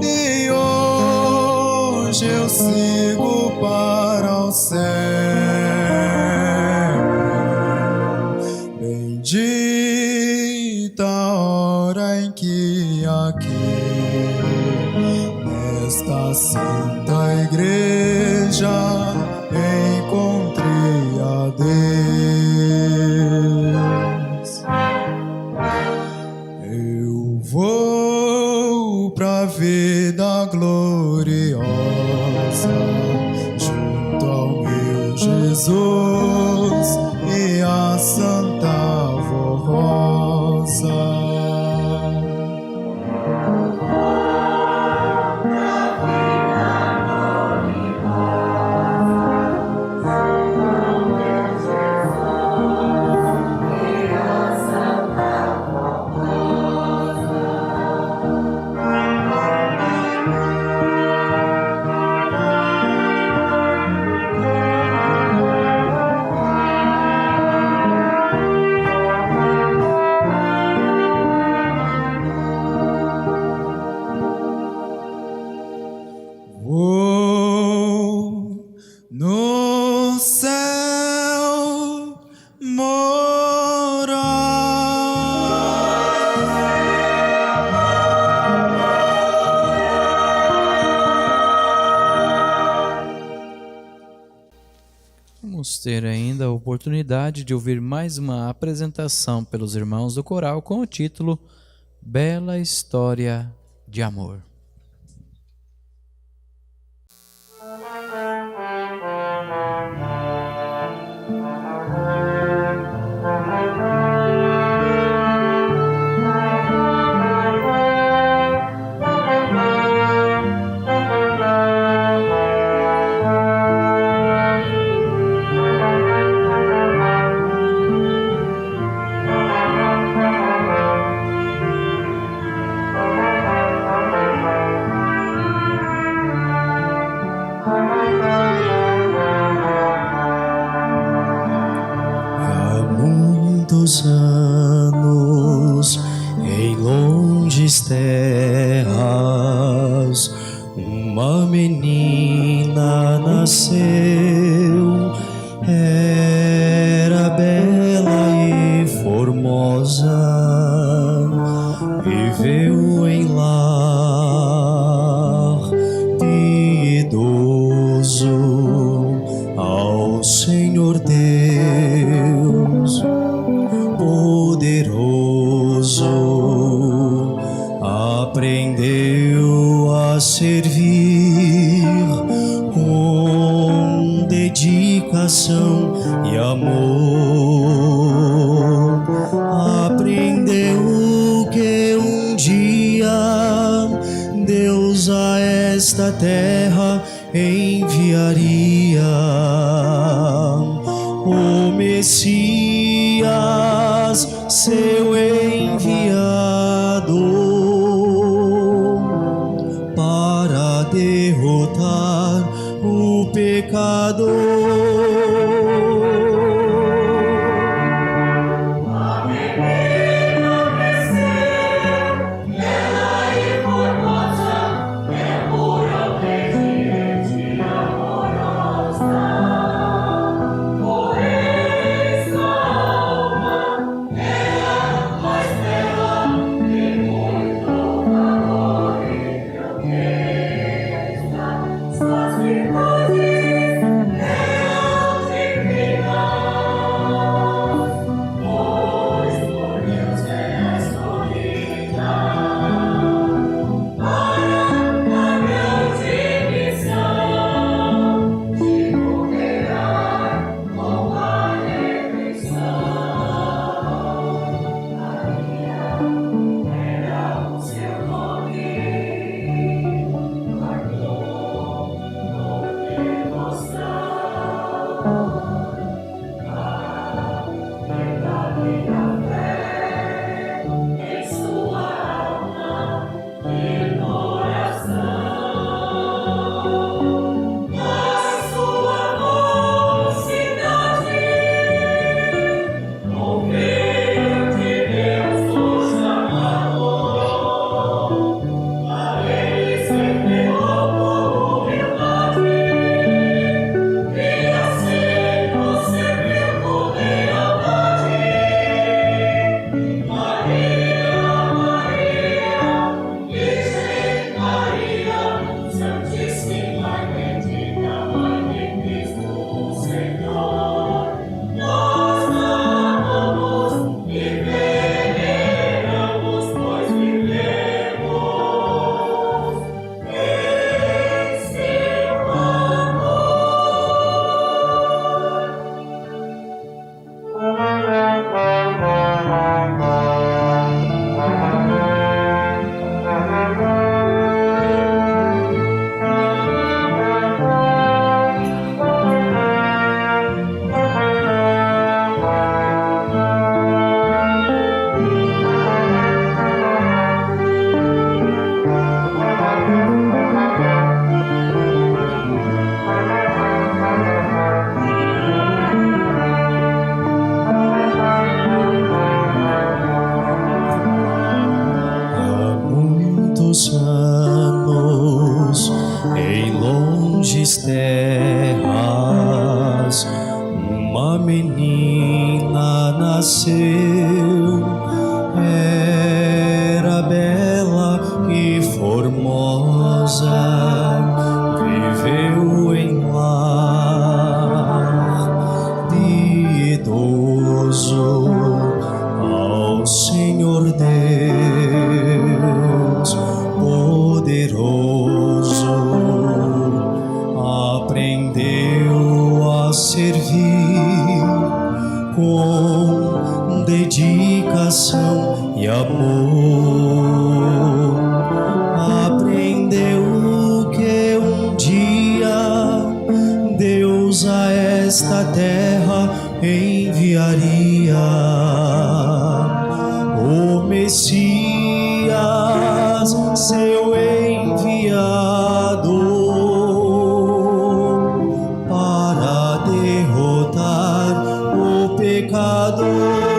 e hoje eu sigo para o céu. Bendita a hora em que aqui nesta santa igreja encontrei a Deus. Eu vou pra vida gloriosa junto ao meu Jesus e a Santa Rosa. vamos ter ainda a oportunidade de ouvir mais uma apresentação pelos irmãos do coral com o título Bela História de Amor. Anos em longes terras, uma menina nasceu, era bela e formosa, viveu em lar piedoso ao Senhor Deus poderoso, aprendeu a servir com dedicação e amor. Aprendeu que um dia Deus a esta terra enviaria o Messias, seu enviado, para derrotar o pecado. Suas virtudes Deus poderoso, aprendeu a servir com dedicação e amor. Aprendeu que um dia Deus a esta terra enviaria o Messias, seu enviado, para derrotar o pecador.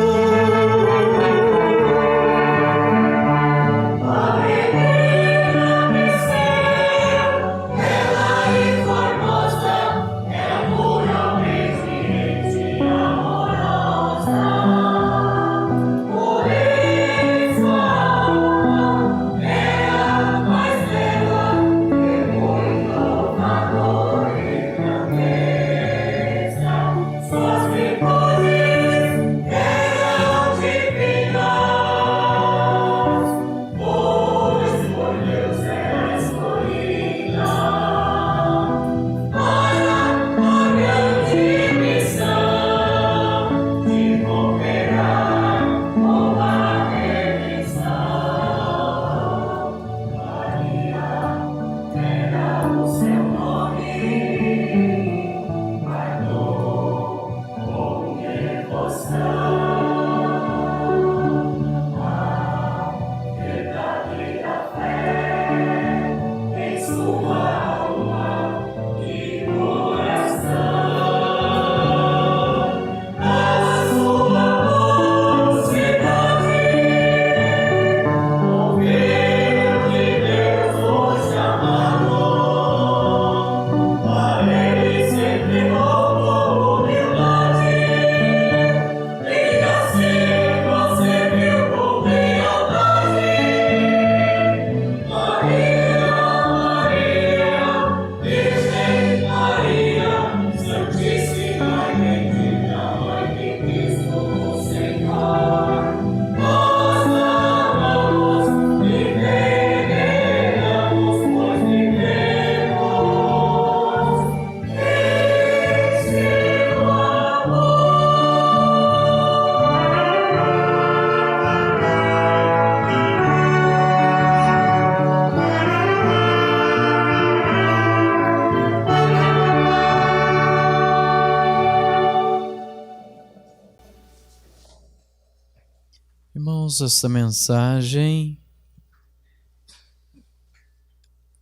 Irmãos, essa mensagem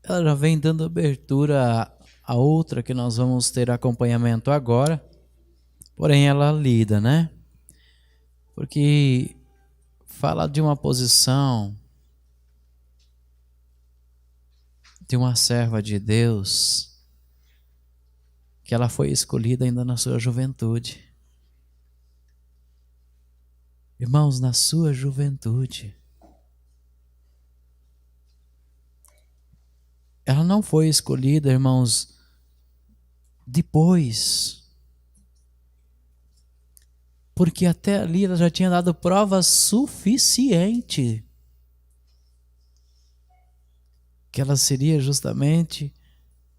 ela já vem dando abertura a outra que nós vamos ter acompanhamento agora, porém ela lida, né? Porque fala de uma posição de uma serva de Deus que ela foi escolhida ainda na sua juventude. Irmãos, na sua juventude. Ela não foi escolhida, irmãos, depois. Porque até ali ela já tinha dado prova suficiente que ela seria justamente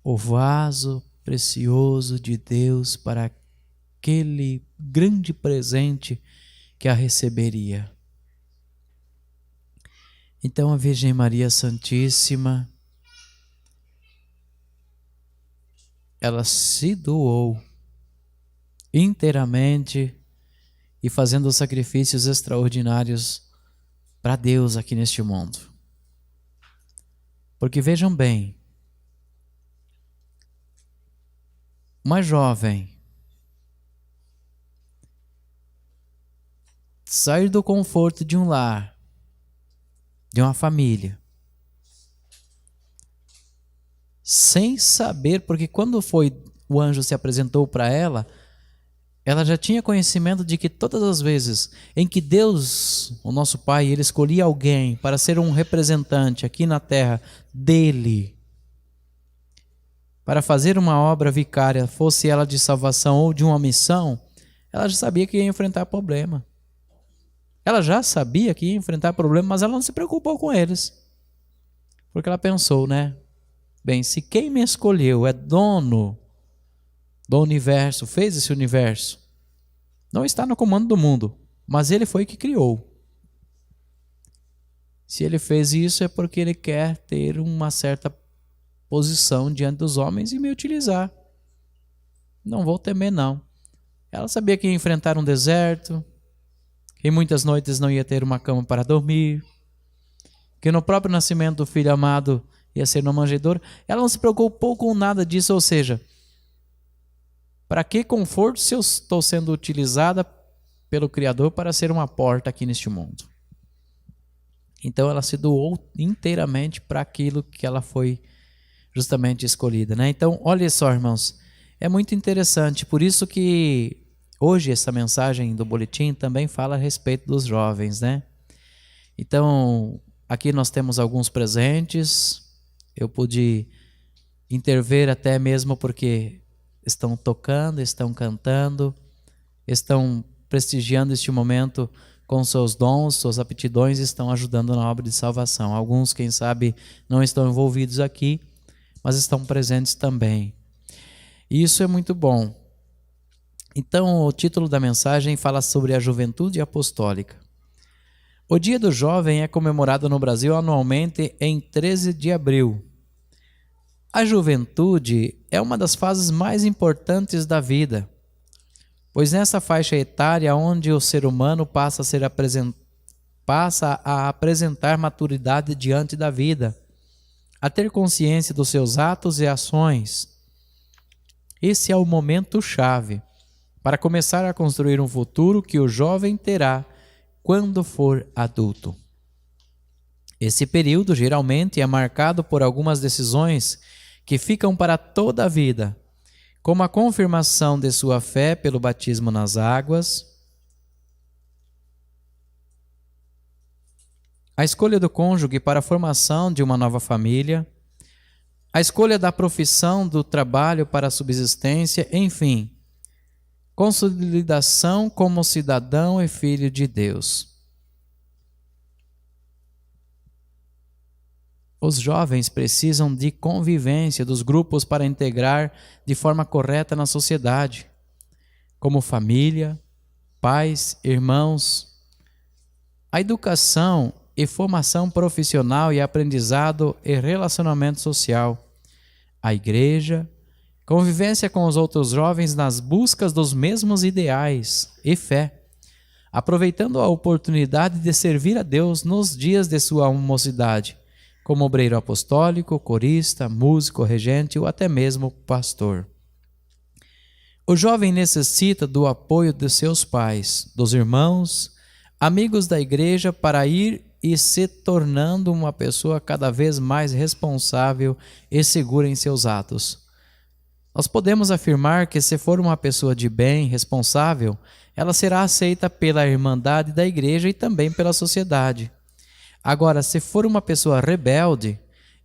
o vaso precioso de Deus para aquele grande presente que a receberia. Então a Virgem Maria Santíssima, ela se doou inteiramente e fazendo sacrifícios extraordinários para Deus aqui neste mundo. Porque vejam bem, uma jovem sair do conforto de um lar, de uma família, sem saber, porque quando o anjo se apresentou para ela, ela já tinha conhecimento de que todas as vezes em que Deus, o nosso Pai, Ele escolhia alguém para ser um representante aqui na terra dele, para fazer uma obra vicária, fosse ela de salvação ou de uma missão, ela já sabia que ia enfrentar problema. Ela já sabia que ia enfrentar problemas, mas ela não se preocupou com eles. Porque ela pensou, né? Bem, se quem me escolheu é dono do universo, fez esse universo, não está no comando do mundo, mas ele foi que criou. Se ele fez isso é porque ele quer ter uma certa posição diante dos homens e me utilizar. Não vou temer, não. Ela sabia que ia enfrentar um deserto, que muitas noites não ia ter uma cama para dormir, que no próprio nascimento do filho amado ia ser no manjedouro. Ela não se preocupou com nada disso, ou seja, para que conforto se eu estou sendo utilizada pelo Criador para ser uma porta aqui neste mundo? Então ela se doou inteiramente para aquilo que ela foi justamente escolhida, né? Então, olha só, irmãos, é muito interessante, por isso que hoje essa mensagem do boletim também fala a respeito dos jovens, né? Então, aqui nós temos alguns presentes, eu pude intervir até mesmo porque estão tocando, estão cantando, estão prestigiando este momento com seus dons, suas aptidões, estão ajudando na obra de salvação. Alguns, quem sabe, não estão envolvidos aqui, mas estão presentes também. E isso é muito bom. Então, o título da mensagem fala sobre a juventude apostólica. O Dia do Jovem é comemorado no Brasil anualmente em 13 de abril. A juventude é uma das fases mais importantes da vida, pois nessa faixa etária onde o ser humano passa a apresentar maturidade diante da vida, a ter consciência dos seus atos e ações. Esse é o momento chave para começar a construir um futuro que o jovem terá quando for adulto. Esse período geralmente é marcado por algumas decisões que ficam para toda a vida, como a confirmação de sua fé pelo batismo nas águas, a escolha do cônjuge para a formação de uma nova família, a escolha da profissão do trabalho para a subsistência, enfim, consolidação como cidadão e filho de Deus. Os jovens precisam de convivência dos grupos para integrar de forma correta na sociedade, como família, pais, irmãos. A educação e formação profissional e aprendizado e relacionamento social. A igreja, convivência com os outros jovens nas buscas dos mesmos ideais e fé, aproveitando a oportunidade de servir a Deus nos dias de sua mocidade, como obreiro apostólico, corista, músico, regente ou até mesmo pastor. O jovem necessita do apoio de seus pais, dos irmãos, amigos da igreja para ir e se tornando uma pessoa cada vez mais responsável e segura em seus atos. Nós podemos afirmar que se for uma pessoa de bem, responsável, ela será aceita pela irmandade da igreja e também pela sociedade. Agora, se for uma pessoa rebelde,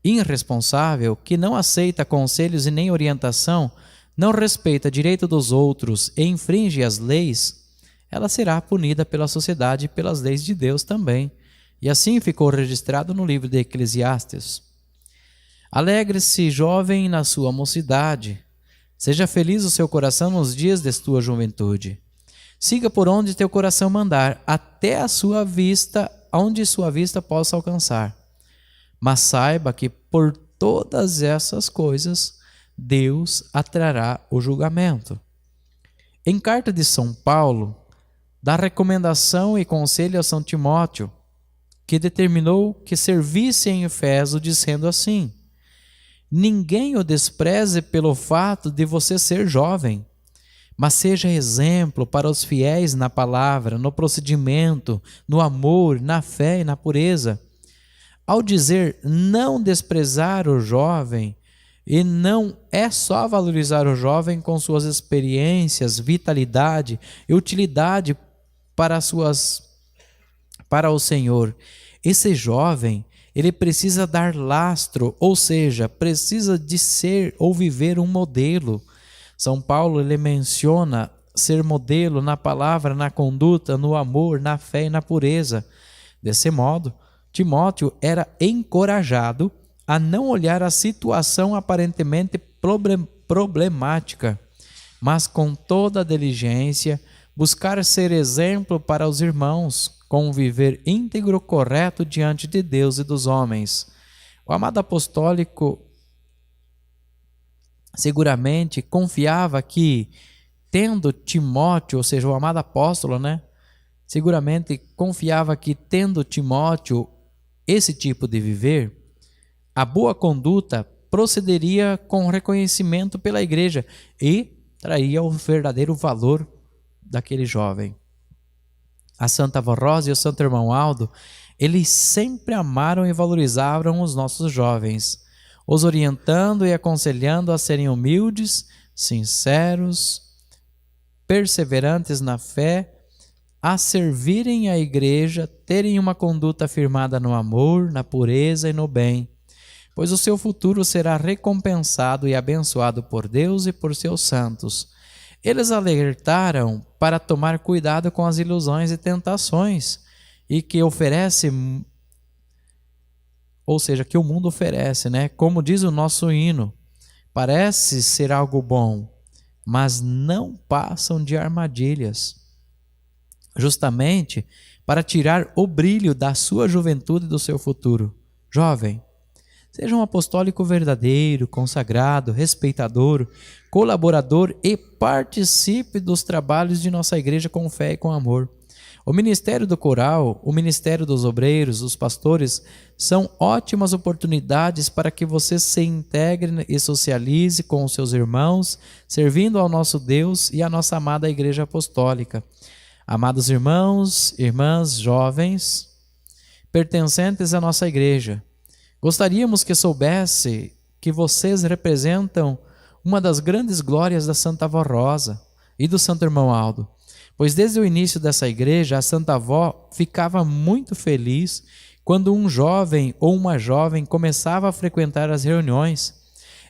irresponsável, que não aceita conselhos e nem orientação, não respeita direito dos outros e infringe as leis, ela será punida pela sociedade e pelas leis de Deus também. E assim ficou registrado no livro de Eclesiastes. Alegre-se, jovem, na sua mocidade. Seja feliz o seu coração nos dias de tua juventude. Siga por onde teu coração mandar, até a sua vista, onde sua vista possa alcançar. Mas saiba que por todas essas coisas, Deus atrará o julgamento. Em carta de São Paulo, dá recomendação e conselho a São Timóteo, que determinou que servisse em Efeso, dizendo assim: ninguém o despreze pelo fato de você ser jovem, mas seja exemplo para os fiéis na palavra, no procedimento, no amor, na fé e na pureza. Ao dizer não desprezar o jovem, e não é só valorizar o jovem com suas experiências, vitalidade e utilidade para o Senhor. Esse jovem, ele precisa dar lastro, ou seja, precisa de ser ou viver um modelo. São Paulo, ele menciona ser modelo na palavra, na conduta, no amor, na fé e na pureza. Desse modo, Timóteo era encorajado a não olhar a situação aparentemente problemática, mas com toda a diligência buscar ser exemplo para os irmãos, com um viver íntegro, correto diante de Deus e dos homens. O amado apostólico seguramente confiava que, tendo Timóteo, ou seja, o amado apóstolo, seguramente confiava que, tendo Timóteo esse tipo de viver, a boa conduta procederia com reconhecimento pela igreja e traria o verdadeiro valor daquele jovem. A Santa Avó Rosa e o Santo Irmão Aldo, eles sempre amaram e valorizaram os nossos jovens, os orientando e aconselhando a serem humildes, sinceros, perseverantes na fé, a servirem a igreja, terem uma conduta firmada no amor, na pureza e no bem, pois o seu futuro será recompensado e abençoado por Deus e por seus santos. Eles alertaram para tomar cuidado com as ilusões e tentações e que oferece, ou seja, que o mundo oferece, Como diz o nosso hino, parece ser algo bom, mas não passam de armadilhas. Justamente para tirar o brilho da sua juventude e do seu futuro. Jovem, seja um apostólico verdadeiro, consagrado, respeitador, colaborador e participe dos trabalhos de nossa igreja com fé e com amor. O ministério do coral, o ministério dos obreiros, os pastores, são ótimas oportunidades para que você se integre e socialize com os seus irmãos, servindo ao nosso Deus e à nossa amada igreja apostólica. Amados irmãos, irmãs, jovens, pertencentes à nossa igreja, gostaríamos que soubesse que vocês representam uma das grandes glórias da Santa Avó Rosa e do Santo Irmão Aldo, pois desde o início dessa igreja a Santa Avó ficava muito feliz quando um jovem ou uma jovem começava a frequentar as reuniões.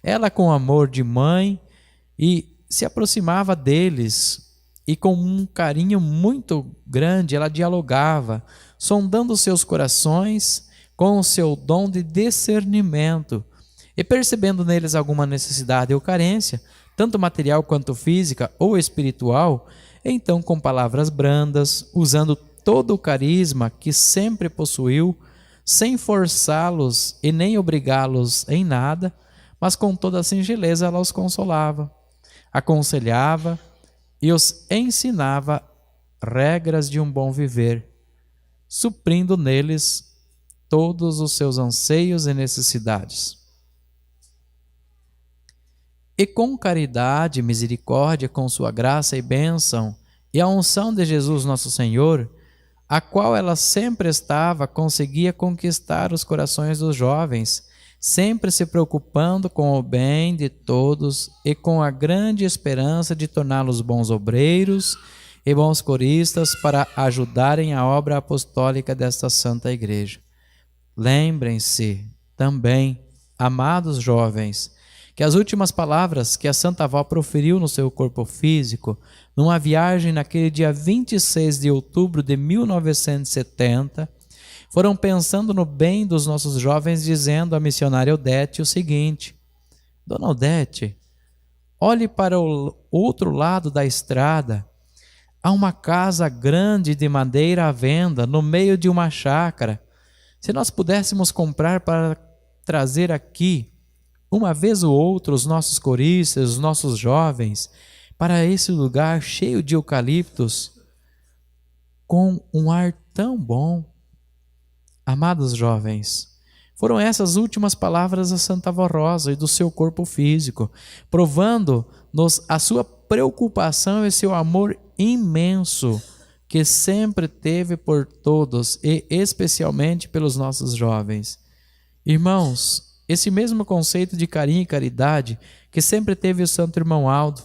Ela, com amor de mãe, se aproximava deles e com um carinho muito grande ela dialogava, sondando seus corações com o seu dom de discernimento e percebendo neles alguma necessidade ou carência, tanto material quanto física ou espiritual, então com palavras brandas, usando todo o carisma que sempre possuiu, sem forçá-los e nem obrigá-los em nada, mas com toda a singeleza ela os consolava, aconselhava e os ensinava regras de um bom viver, suprindo neles todos os seus anseios e necessidades. E com caridade e misericórdia, com sua graça e bênção, e a unção de Jesus nosso Senhor, a qual ela sempre estava, conseguia conquistar os corações dos jovens, sempre se preocupando com o bem de todos e com a grande esperança de torná-los bons obreiros e bons coristas para ajudarem a obra apostólica desta Santa Igreja. Lembrem-se também, amados jovens, que as últimas palavras que a Santa Avó proferiu no seu corpo físico, numa viagem naquele dia 26 de outubro de 1970, foram pensando no bem dos nossos jovens, dizendo à missionária Odete o seguinte: Dona Odete, olhe para o outro lado da estrada. Há uma casa grande de madeira à venda no meio de uma chácara. Se nós pudéssemos comprar para trazer aqui, uma vez ou outra, os nossos coristas, os nossos jovens, para esse lugar cheio de eucaliptos, com um ar tão bom. Amados jovens, foram essas últimas palavras da Santa Avó Rosa e do seu corpo físico, provando-nos a sua preocupação e seu amor imenso que sempre teve por todos e especialmente pelos nossos jovens. Irmãos, esse mesmo conceito de carinho e caridade que sempre teve o Santo Irmão Aldo,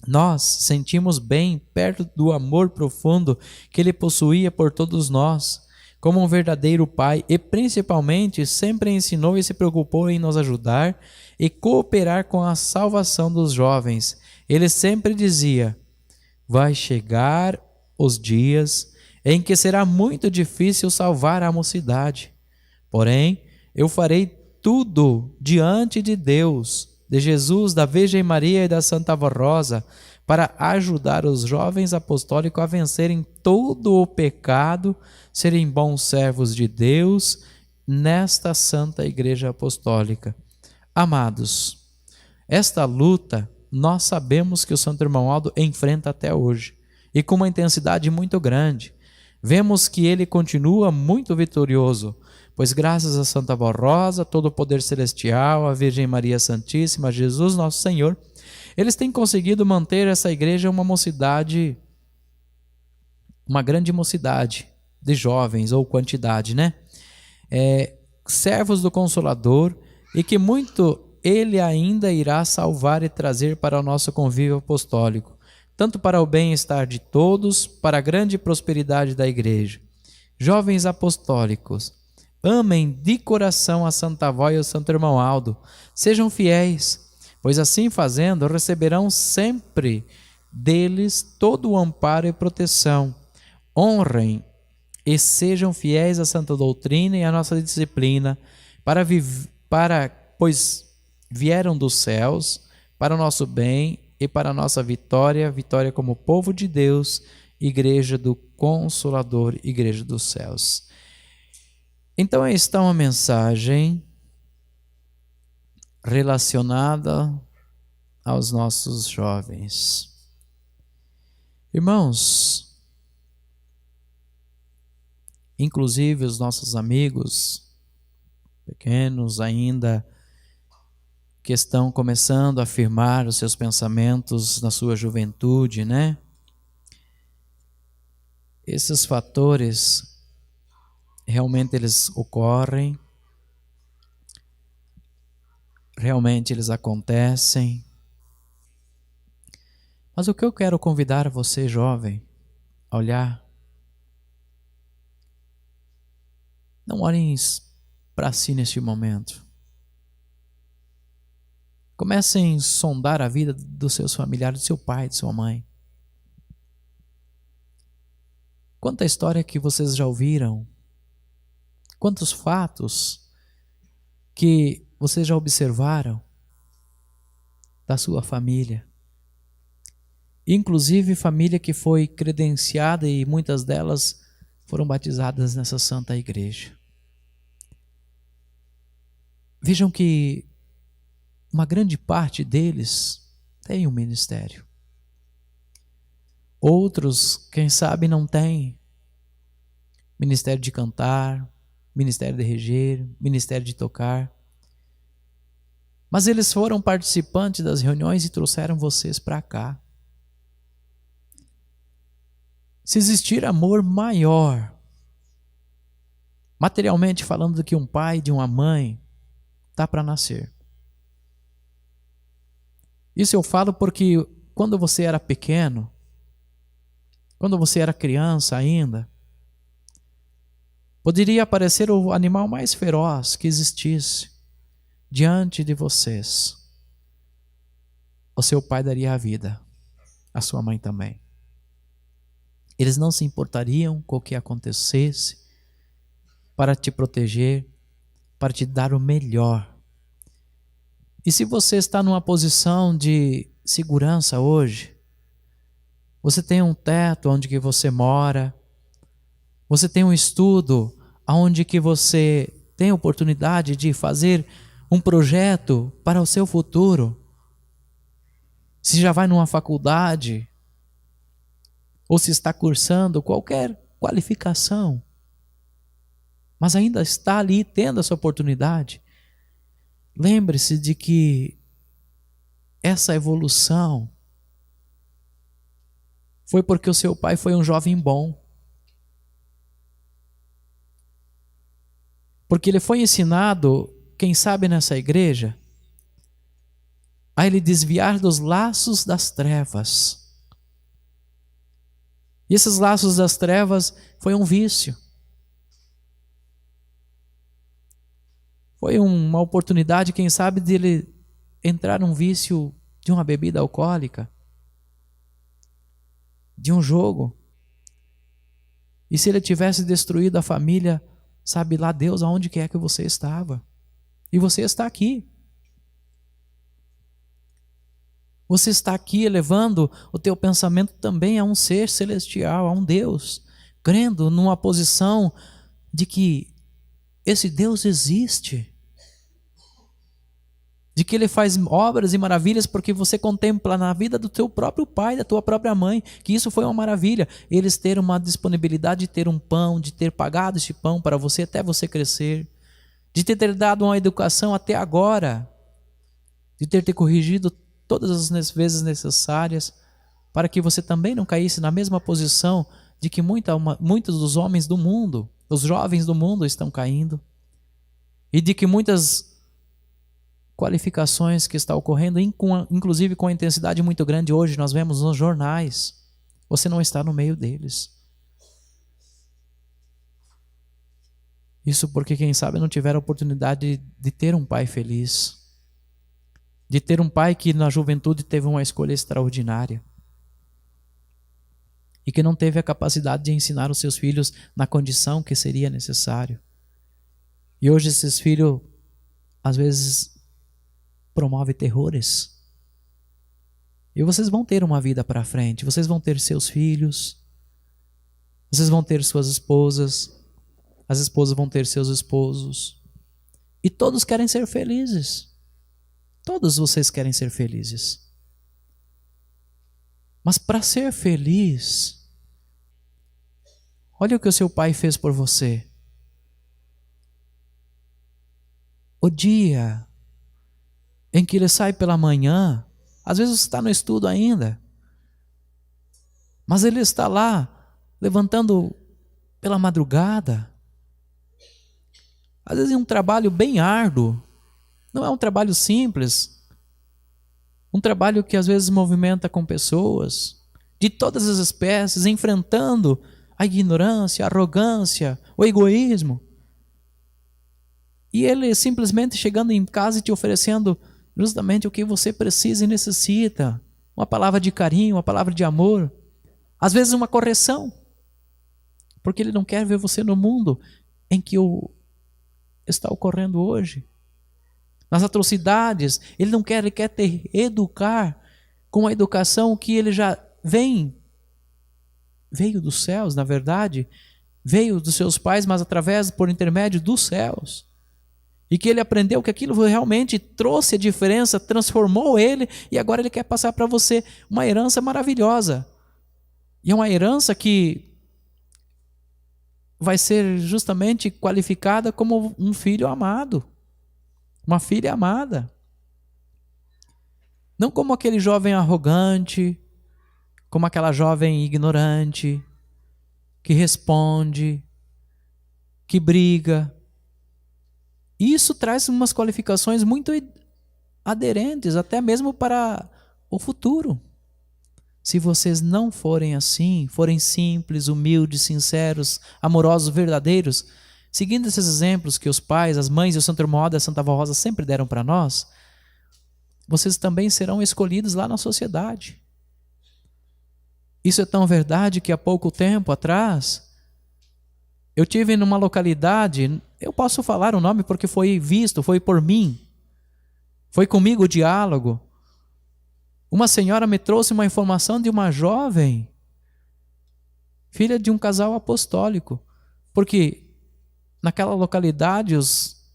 nós sentimos bem perto do amor profundo que ele possuía por todos nós, como um verdadeiro pai, e principalmente sempre ensinou e se preocupou em nos ajudar e cooperar com a salvação dos jovens. Ele sempre dizia: vai chegar os dias em que será muito difícil salvar a mocidade. Porém, eu farei tudo diante de Deus, de Jesus, da Virgem Maria e da Santa Rosa, para ajudar os jovens apostólicos a vencerem todo o pecado, serem bons servos de Deus nesta Santa Igreja Apostólica. Amados, esta luta nós sabemos que o Santo Irmão Aldo enfrenta até hoje, e com uma intensidade muito grande. Vemos que ele continua muito vitorioso, pois graças a Santa Rosa, todo o poder celestial, a Virgem Maria Santíssima, Jesus nosso Senhor, eles têm conseguido manter essa igreja uma mocidade, uma grande mocidade de jovens, ou quantidade, né? Servos do Consolador, e que muito ele ainda irá salvar e trazer para o nosso convívio apostólico, tanto para o bem-estar de todos, para a grande prosperidade da igreja. Jovens apostólicos, amem de coração a Santa Avó e o Santo Irmão Aldo, sejam fiéis, pois assim fazendo receberão sempre deles todo o amparo e proteção. Honrem e sejam fiéis à santa doutrina e à nossa disciplina, pois vieram dos céus para o nosso bem e para a nossa vitória como povo de Deus, Igreja do Consolador, Igreja dos céus. Então aí está uma mensagem relacionada aos nossos jovens. Irmãos, inclusive os nossos amigos pequenos ainda, que estão começando a afirmar os seus pensamentos na sua juventude, né? Esses fatores realmente eles ocorrem, realmente eles acontecem. Mas o que eu quero convidar você, jovem, a olhar, não olhem para si neste momento. Comecem a sondar a vida dos seus familiares, do seu pai, de sua mãe. Quanta história que vocês já ouviram, quantos fatos que vocês já observaram da sua família. Inclusive família que foi credenciada e muitas delas foram batizadas nessa Santa Igreja. Vejam que uma grande parte deles tem um ministério. Outros, quem sabe, não têm ministério de cantar, ministério de reger, ministério de tocar. Mas eles foram participantes das reuniões e trouxeram vocês para cá. Se existir amor maior, materialmente falando, do que um pai, de uma mãe, está para nascer. Isso eu falo porque quando você era pequeno, quando você era criança ainda, poderia aparecer o animal mais feroz que existisse diante de vocês. O seu pai daria a vida, a sua mãe também. Eles não se importariam com o que acontecesse para te proteger, para te dar o melhor. E se você está numa posição de segurança hoje, você tem um teto onde que você mora, você tem um estudo onde que você tem a oportunidade de fazer um projeto para o seu futuro, se já vai numa faculdade, ou se está cursando qualquer qualificação, mas ainda está ali tendo essa oportunidade, lembre-se de que essa evolução foi porque o seu pai foi um jovem bom. Porque ele foi ensinado, quem sabe nessa igreja, a ele desviar dos laços das trevas. E esses laços das trevas foi um vício. Foi uma oportunidade, quem sabe, de ele entrar num vício de uma bebida alcoólica. de um jogo. E se ele tivesse destruído a família, sabe lá Deus aonde que é que você estava. E você está aqui. Você está aqui elevando o teu pensamento também a um ser celestial, a um Deus, crendo numa posição de que esse Deus existe, de que Ele faz obras e maravilhas porque você contempla na vida do teu próprio pai, da tua própria mãe, que isso foi uma maravilha, eles terem uma disponibilidade de ter um pão, de ter pagado este pão para você até você crescer, de ter dado uma educação até agora, de ter te corrigido todas as vezes necessárias, para que você também não caísse na mesma posição de que muitos dos homens do mundo, os jovens do mundo estão caindo, e de que muitas qualificações que estão ocorrendo, inclusive com a intensidade muito grande hoje, nós vemos nos jornais, você não está no meio deles. Isso porque, quem sabe, não tiveram a oportunidade de ter um pai feliz, de ter um pai que na juventude teve uma escolha extraordinária e que não teve a capacidade de ensinar os seus filhos na condição que seria necessário. E hoje esses filhos, às vezes, promovem terrores. E vocês vão ter uma vida para frente, vocês vão ter seus filhos, vocês vão ter suas esposas, as esposas vão ter seus esposos, e todos querem ser felizes. Todos vocês querem ser felizes. Mas para ser feliz, olha o que o seu pai fez por você. O dia em que ele sai pela manhã, às vezes você está no estudo ainda, mas ele está lá, levantando pela madrugada, às vezes em um trabalho bem árduo, não é um trabalho simples, um trabalho que às vezes movimenta com pessoas de todas as espécies, enfrentando a ignorância, a arrogância, o egoísmo. E ele simplesmente chegando em casa e te oferecendo justamente o que você precisa e necessita. Uma palavra de carinho, uma palavra de amor. Às vezes uma correção. Porque ele não quer ver você no mundo em que está ocorrendo hoje. Nas atrocidades, ele não quer, ele quer te educar com a educação que ele já veio dos céus, na verdade, veio dos seus pais, mas por intermédio dos céus. E que ele aprendeu que aquilo realmente trouxe a diferença, transformou ele, e agora ele quer passar para você uma herança maravilhosa. E é uma herança que vai ser justamente qualificada como um filho amado. Uma filha amada. Não como aquele jovem arrogante, como aquela jovem ignorante, que responde, que briga. Isso traz umas qualificações muito aderentes, até mesmo para o futuro. Se vocês não forem assim, forem simples, humildes, sinceros, amorosos, verdadeiros, seguindo esses exemplos que os pais, as mães e o Santo Irmão da Santa Avó Rosa sempre deram para nós, vocês também serão escolhidos lá na sociedade. Isso é tão verdade que há pouco tempo atrás, eu tive numa localidade, eu posso falar o nome porque foi visto, foi por mim, foi comigo o diálogo. Uma senhora me trouxe uma informação de uma jovem, filha de um casal apostólico, porque naquela localidade os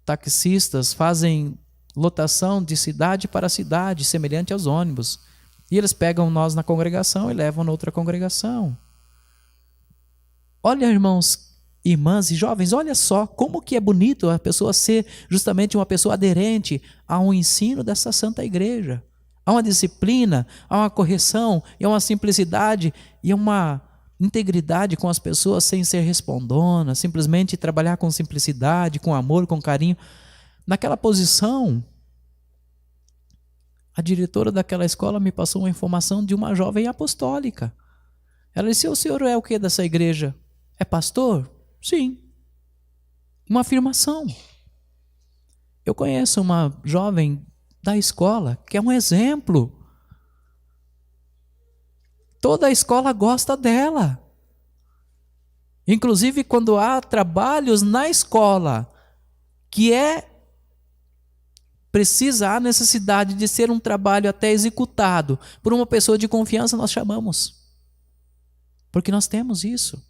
taxistas fazem lotação de cidade para cidade, semelhante aos ônibus. E eles pegam nós na congregação e levam na outra congregação. Olha, irmãos, irmãs e jovens, olha só como que é bonito a pessoa ser justamente uma pessoa aderente ao ensino dessa Santa Igreja. Há uma disciplina, há uma correção, e há uma simplicidade e uma integridade com as pessoas sem ser respondona, simplesmente trabalhar com simplicidade, com amor, com carinho. Naquela posição, a diretora daquela escola me passou uma informação de uma jovem apostólica. Ela disse: o senhor é o que dessa igreja? É pastor? Sim. Uma afirmação. Eu conheço uma jovem da escola que é um exemplo. toda a escola gosta dela. Inclusive quando há trabalhos na escola que há necessidade de ser um trabalho até executado por uma pessoa de confiança, nós chamamos. Porque nós temos isso.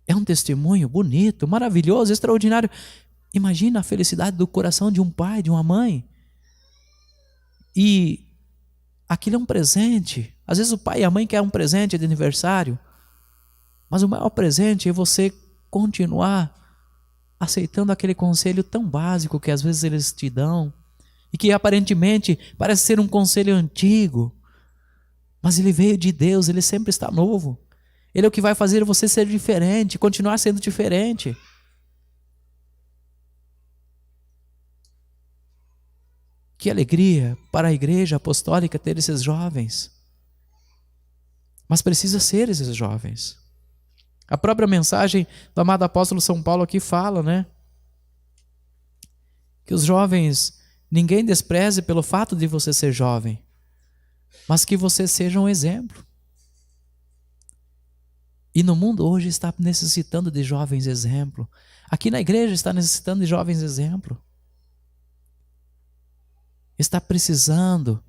É um testemunho bonito, maravilhoso, extraordinário. Imagina a felicidade do coração de um pai, de uma mãe. E aquilo é um presente. Às vezes o pai e a mãe querem um presente de aniversário, mas o maior presente é você continuar aceitando aquele conselho tão básico que às vezes eles te dão, e que aparentemente parece ser um conselho antigo, mas ele veio de Deus, ele sempre está novo. Ele é o que vai fazer você ser diferente, continuar sendo diferente. Que alegria para a igreja apostólica ter esses jovens. Mas precisa ser esses jovens. A própria mensagem do amado apóstolo São Paulo aqui fala, né? Que os jovens, ninguém despreze pelo fato de você ser jovem, mas que você seja um exemplo. E no mundo hoje está necessitando de jovens exemplo. Aqui na igreja está necessitando de jovens exemplo. Está precisando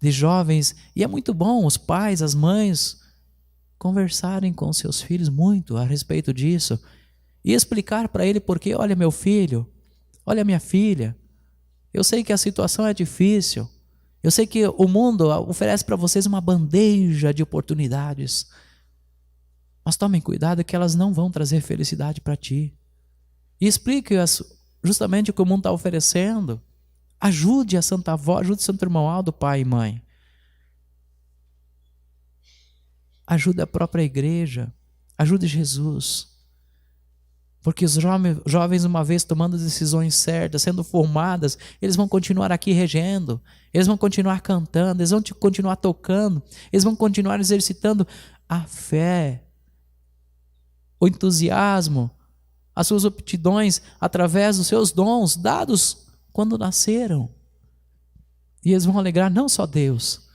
de jovens, e é muito bom os pais, as mães conversarem com seus filhos muito a respeito disso e explicar para ele porque, olha meu filho, olha minha filha, eu sei que a situação é difícil, eu sei que o mundo oferece para vocês uma bandeja de oportunidades, mas tomem cuidado que elas não vão trazer felicidade para ti. E explique justamente o que o mundo está oferecendo. Ajude a Santa Avó, ajude o Santo Irmão Aldo, pai e mãe. Ajude a própria igreja, ajude Jesus. Porque os jovens, uma vez tomando decisões certas, sendo formadas, eles vão continuar aqui regendo, eles vão continuar cantando, eles vão continuar tocando, eles vão continuar exercitando a fé, o entusiasmo, as suas aptidões através dos seus dons dados quando nasceram. E eles vão alegrar não só Deus,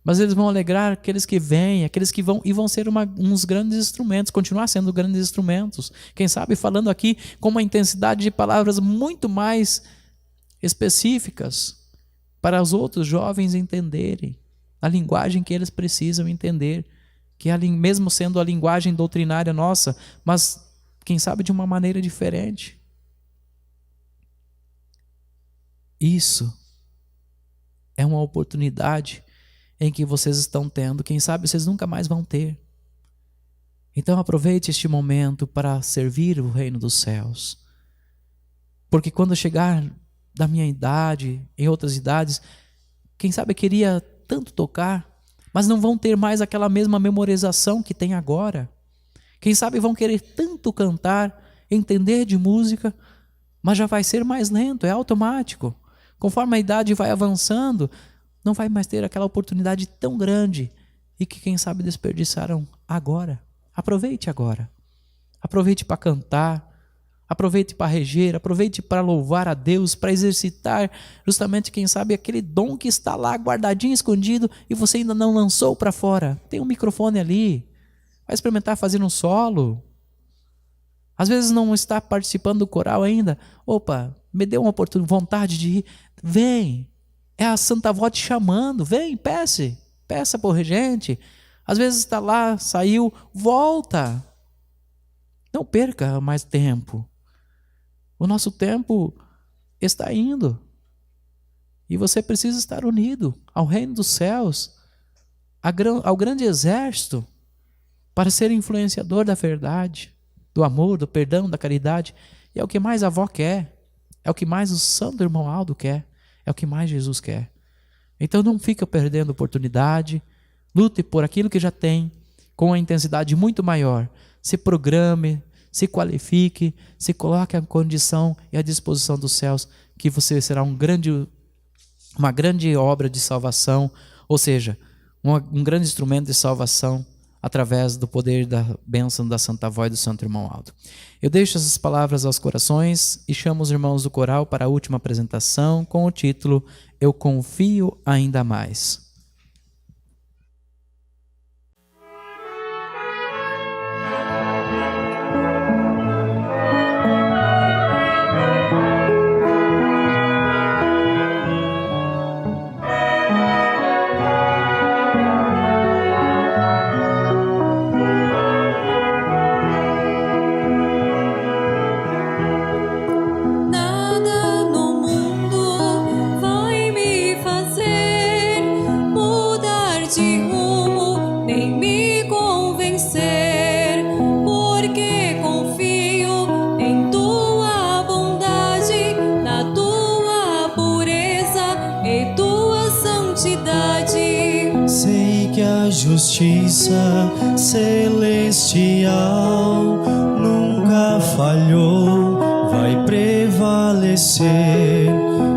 mas eles vão alegrar aqueles que vêm, aqueles que vão ser uns grandes instrumentos, continuar sendo grandes instrumentos. Quem sabe falando aqui com uma intensidade de palavras muito mais específicas para os outros jovens entenderem a linguagem que eles precisam entender, que é mesmo sendo a linguagem doutrinária nossa, mas quem sabe de uma maneira diferente. Isso é uma oportunidade em que vocês estão tendo, quem sabe vocês nunca mais vão ter. Então aproveite este momento para servir o reino dos céus. Porque quando chegar da minha idade, em outras idades, quem sabe queria tanto tocar, mas não vão ter mais aquela mesma memorização que tem agora. Quem sabe vão querer tanto cantar, entender de música, mas já vai ser mais lento, é automático. Conforme a idade vai avançando, não vai mais ter aquela oportunidade tão grande e que quem sabe desperdiçaram agora. Aproveite agora. Aproveite para cantar, aproveite para reger, aproveite para louvar a Deus, para exercitar justamente, quem sabe, aquele dom que está lá guardadinho, escondido e você ainda não lançou para fora. Tem um microfone ali, vai experimentar fazer um solo. Às vezes não está participando do coral ainda. Opa, me deu uma vontade de ir. Vem, é a Santa Avó te chamando, vem, peça por regente. Às vezes está lá, saiu, volta. Não perca mais tempo. O nosso tempo está indo. E você precisa estar unido ao reino dos céus, ao grande exército, para ser influenciador da verdade, do amor, do perdão, da caridade. E é o que mais a avó quer, é o que mais o Santo Irmão Aldo quer, é o que mais Jesus quer. Então não fica perdendo oportunidade, lute por aquilo que já tem, com uma intensidade muito maior. Se programe, se qualifique, se coloque à condição e à disposição dos céus, que você será uma grande obra de salvação, ou seja, um grande instrumento de salvação através do poder da bênção da Santa Avó e do Santo Irmão Aldo. Eu deixo essas palavras aos corações e chamo os irmãos do coral para a última apresentação com o título Eu Confio Ainda Mais. justiça celestial nunca falhou, vai prevalecer.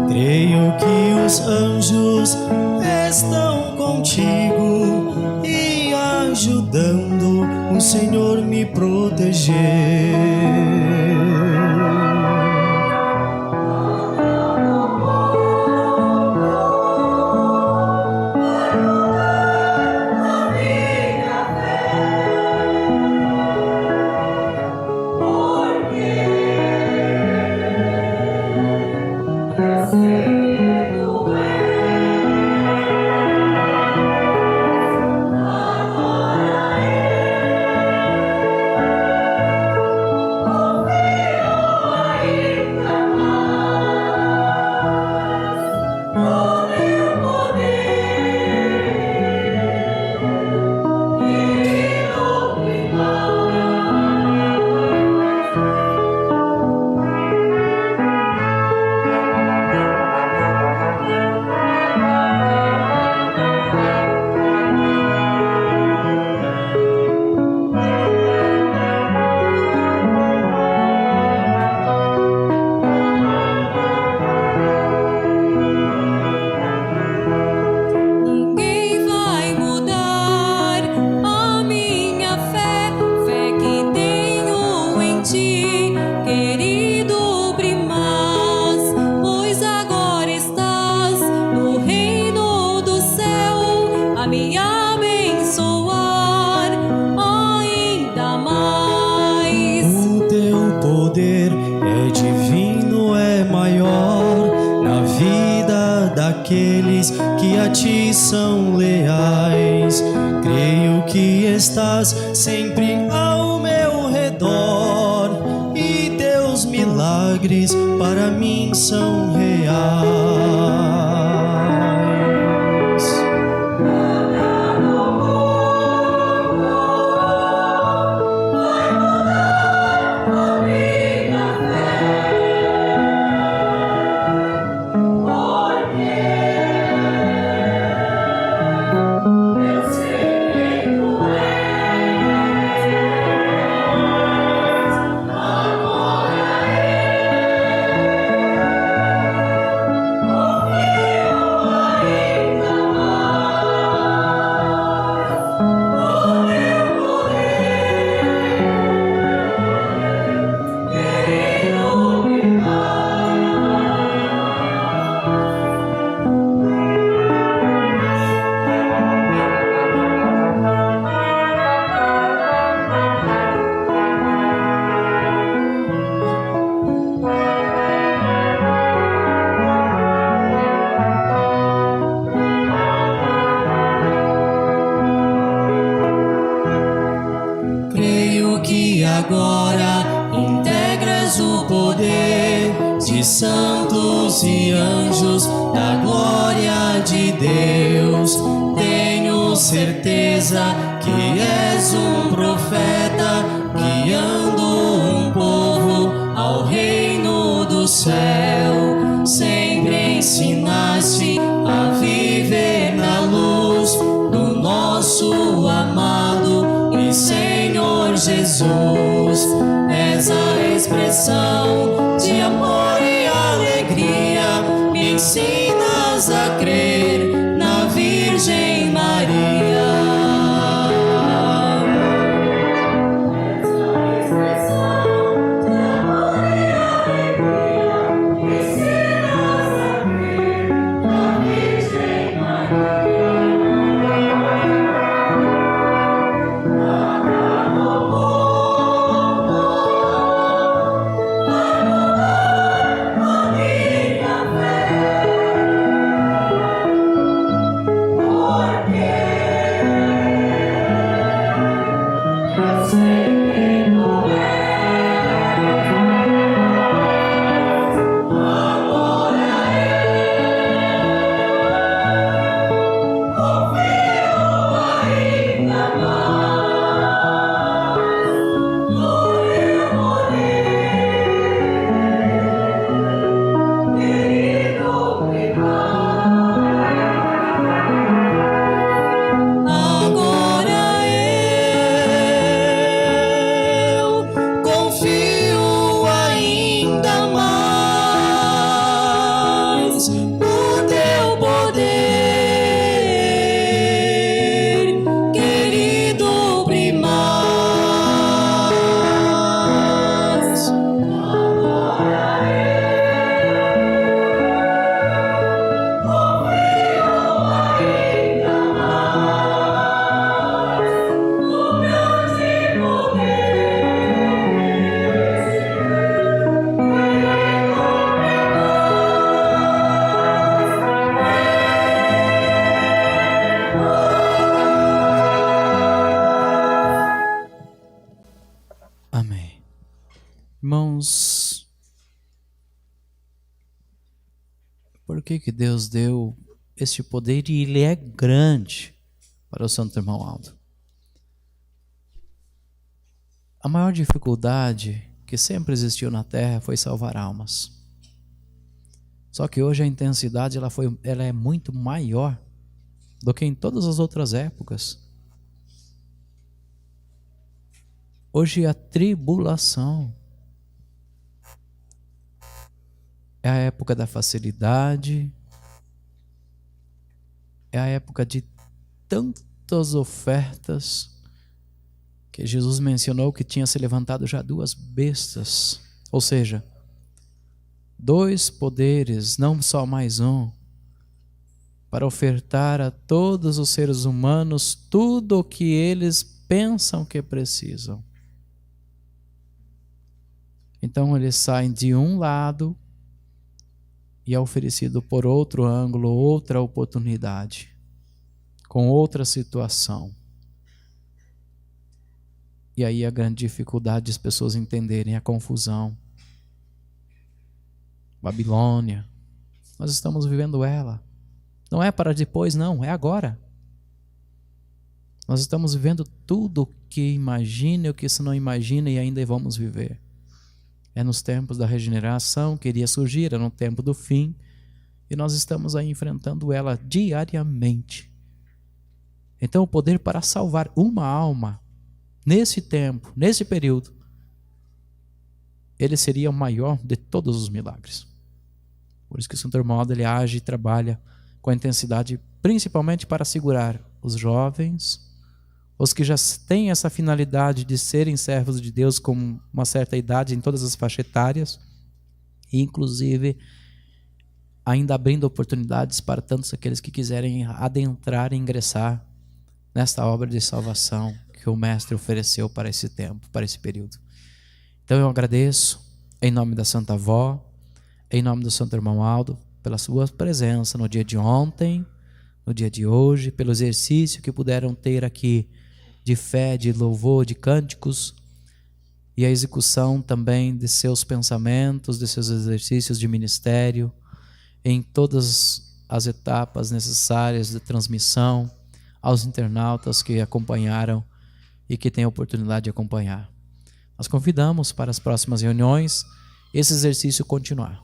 Creio que os anjos estão contigo e ajudando o Senhor me proteger. Daqueles que a ti são leais, creio que estás sempre ao meu redor e teus milagres para mim são reais. Agora integras o poder de santos e anjos da glória de Deus. Tenho certeza que és um profeta guiando um povo ao reino do céu. Sempre ensinaste a viver na luz do nosso amado e Senhor Jesus. És a expressão de amor e alegria, me ensinas a crer na Virgem Maria. És a expressão de amor e alegria, me ensinas a crer na Virgem Maria. Nada no mundo Amém. Irmãos, por que Deus deu este poder e ele é grande para o Santo Irmão Aldo? A maior dificuldade que sempre existiu na Terra foi salvar almas. Só que hoje a intensidade ela é muito maior do que em todas as outras épocas. Hoje a tribulação é a época da facilidade, é a época de tantas ofertas, que Jesus mencionou que tinha se levantado já 2 bestas, ou seja, 2 poderes, não só mais um, para ofertar a todos os seres humanos tudo o que eles pensam que precisam. Então eles saem de um lado e é oferecido por outro ângulo, outra oportunidade, com outra situação. E aí a grande dificuldade das pessoas entenderem a confusão. Babilônia, nós estamos vivendo ela. Não é para depois, não, é agora. Nós estamos vivendo tudo o que imagina e o que se não imagina e ainda vamos viver. É nos tempos da regeneração que iria surgir, é no tempo do fim, e nós estamos aí enfrentando ela diariamente. Então o poder para salvar uma alma, nesse tempo, nesse período, ele seria o maior de todos os milagres. Por isso que o Santo Irmão Aldo, ele age e trabalha com intensidade, principalmente para segurar os jovens, os que já têm essa finalidade de serem servos de Deus com uma certa idade em todas as faixas etárias, e inclusive ainda abrindo oportunidades para tantos aqueles que quiserem adentrar e ingressar nesta obra de salvação que o Mestre ofereceu para esse tempo, para esse período. Então eu agradeço em nome da Santa Avó, em nome do Santo Irmão Aldo, pela sua presença no dia de ontem, no dia de hoje, pelo exercício que puderam ter aqui de fé, de louvor, de cânticos, e a execução também de seus pensamentos, de seus exercícios de ministério, em todas as etapas necessárias de transmissão, aos internautas que acompanharam e que têm a oportunidade de acompanhar. Nós convidamos para as próximas reuniões esse exercício continuar.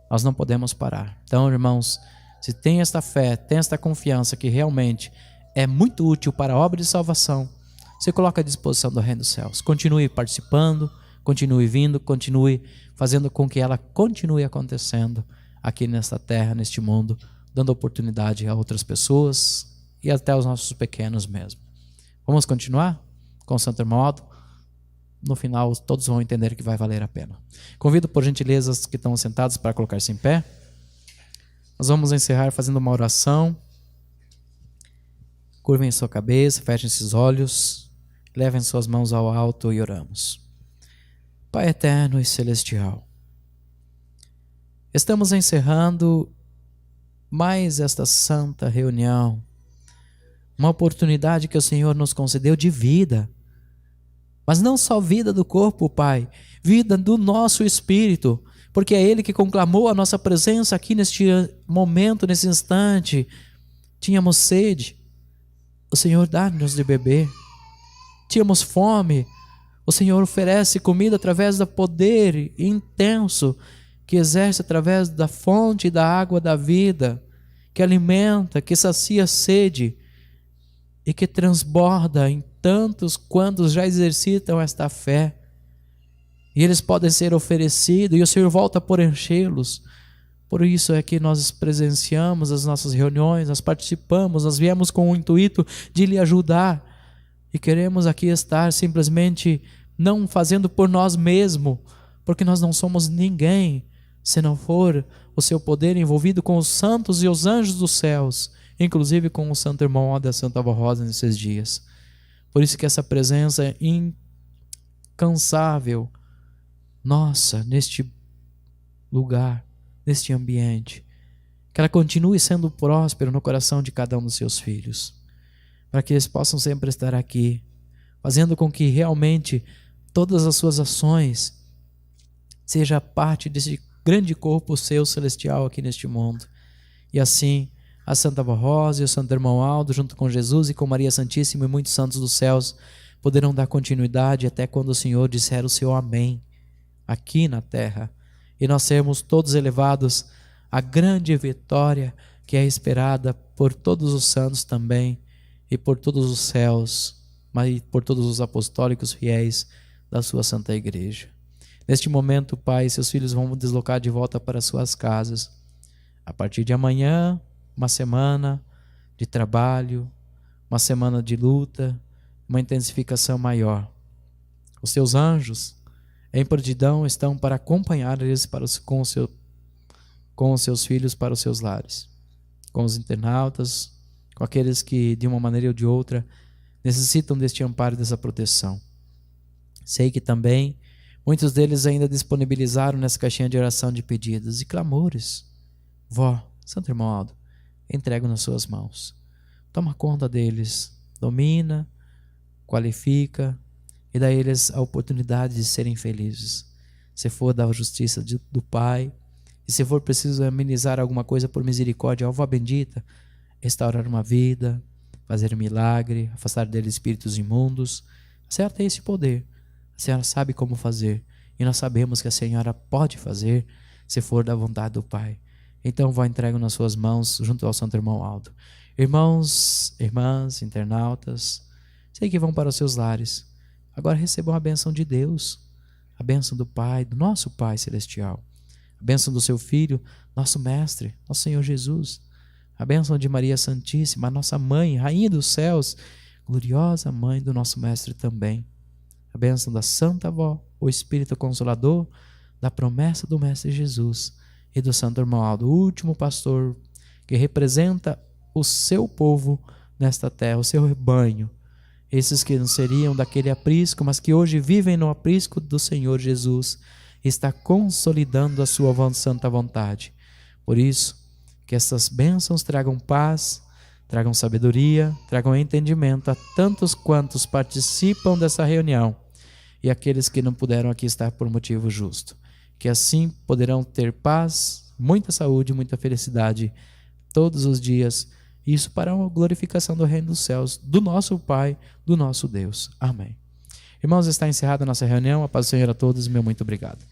Nós não podemos parar. Então, irmãos, se tem esta fé, tem esta confiança que realmente é muito útil para a obra de salvação, você coloca à disposição do Reino dos Céus. Continue participando, continue vindo, continue fazendo com que ela continue acontecendo aqui nesta terra, neste mundo, dando oportunidade a outras pessoas e até aos nossos pequenos mesmo. Vamos continuar com o Santo Irmão Aldo? No final, todos vão entender que vai valer a pena. Convido, por gentileza, os que estão sentados para colocar-se em pé. Nós vamos encerrar fazendo uma oração. Curvem sua cabeça, fechem seus olhos, levem suas mãos ao alto e oramos. Pai eterno e celestial, estamos encerrando mais esta santa reunião, uma oportunidade que o Senhor nos concedeu de vida, mas não só vida do corpo, Pai, vida do nosso espírito, porque é Ele que conclamou a nossa presença aqui neste momento, nesse instante. Tínhamos sede, o Senhor dá-nos de beber. Tínhamos fome, o Senhor oferece comida através do poder intenso que exerce através da fonte da água da vida, que alimenta, que sacia a sede e que transborda em tantos quantos já exercitam esta fé. E eles podem ser oferecidos e o Senhor volta por enchê-los. Por isso é que nós presenciamos as nossas reuniões, nós participamos, nós viemos com o intuito de lhe ajudar. E queremos aqui estar simplesmente não fazendo por nós mesmos, porque nós não somos ninguém, se não for o seu poder envolvido com os santos e os anjos dos céus, inclusive com o Santo Irmão Aldo e a Santa Avó Rosa nesses dias. Por isso que essa presença é incansável, nossa, neste lugar, neste ambiente, que ela continue sendo próspera no coração de cada um dos seus filhos, para que eles possam sempre estar aqui, fazendo com que realmente todas as suas ações seja parte desse grande corpo seu celestial aqui neste mundo. E assim, a Santa Avó Rosa e o Santo Irmão Aldo, junto com Jesus e com Maria Santíssima e muitos santos dos céus, poderão dar continuidade até quando o Senhor disser o seu amém aqui na terra, e nós sermos todos elevados à grande vitória que é esperada por todos os santos também, e por todos os céus, mas por todos os apostólicos fiéis da sua Santa Igreja. Neste momento, Pai, seus filhos vão deslocar de volta para suas casas. A partir de amanhã, uma semana de trabalho, uma semana de luta, uma intensificação maior. Os seus anjos, em prontidão, estão para acompanhar eles com os seus filhos para os seus lares, com os internautas, com aqueles que, de uma maneira ou de outra, necessitam deste amparo e dessa proteção. Sei que também muitos deles ainda disponibilizaram nessa caixinha de oração de pedidos e clamores. Vó, Santo Irmão Aldo, entrego nas suas mãos. Toma conta deles, domina, qualifica e dá a eles a oportunidade de serem felizes. Se for da justiça do Pai, e se for preciso amenizar alguma coisa por misericórdia, ó Vó bendita, restaurar uma vida, fazer um milagre, afastar deles espíritos imundos. A senhora tem esse poder, a senhora sabe como fazer, e nós sabemos que a senhora pode fazer, se for da vontade do Pai. Então vó, entrego nas suas mãos, junto ao Santo Irmão Aldo. Irmãos, irmãs, internautas, sei que vão para os seus lares, agora recebam a bênção de Deus, a bênção do Pai, do nosso Pai Celestial, a bênção do seu Filho, nosso Mestre, nosso Senhor Jesus, a bênção de Maria Santíssima, a nossa Mãe, Rainha dos Céus, gloriosa Mãe do nosso Mestre também, a bênção da Santa Avó, o Espírito Consolador, da promessa do Mestre Jesus e do Santo Irmão Aldo, o último pastor que representa o seu povo nesta terra, o seu rebanho, esses que não seriam daquele aprisco, mas que hoje vivem no aprisco do Senhor Jesus, está consolidando a sua santa vontade. Por isso, que essas bênçãos tragam paz, tragam sabedoria, tragam entendimento a tantos quantos participam dessa reunião e aqueles que não puderam aqui estar por motivo justo. Que assim poderão ter paz, muita saúde, muita felicidade todos os dias. Isso para a glorificação do reino dos céus, do nosso Pai, do nosso Deus. Amém. Irmãos, está encerrada a nossa reunião. A paz do Senhor a todos. Meu muito obrigado.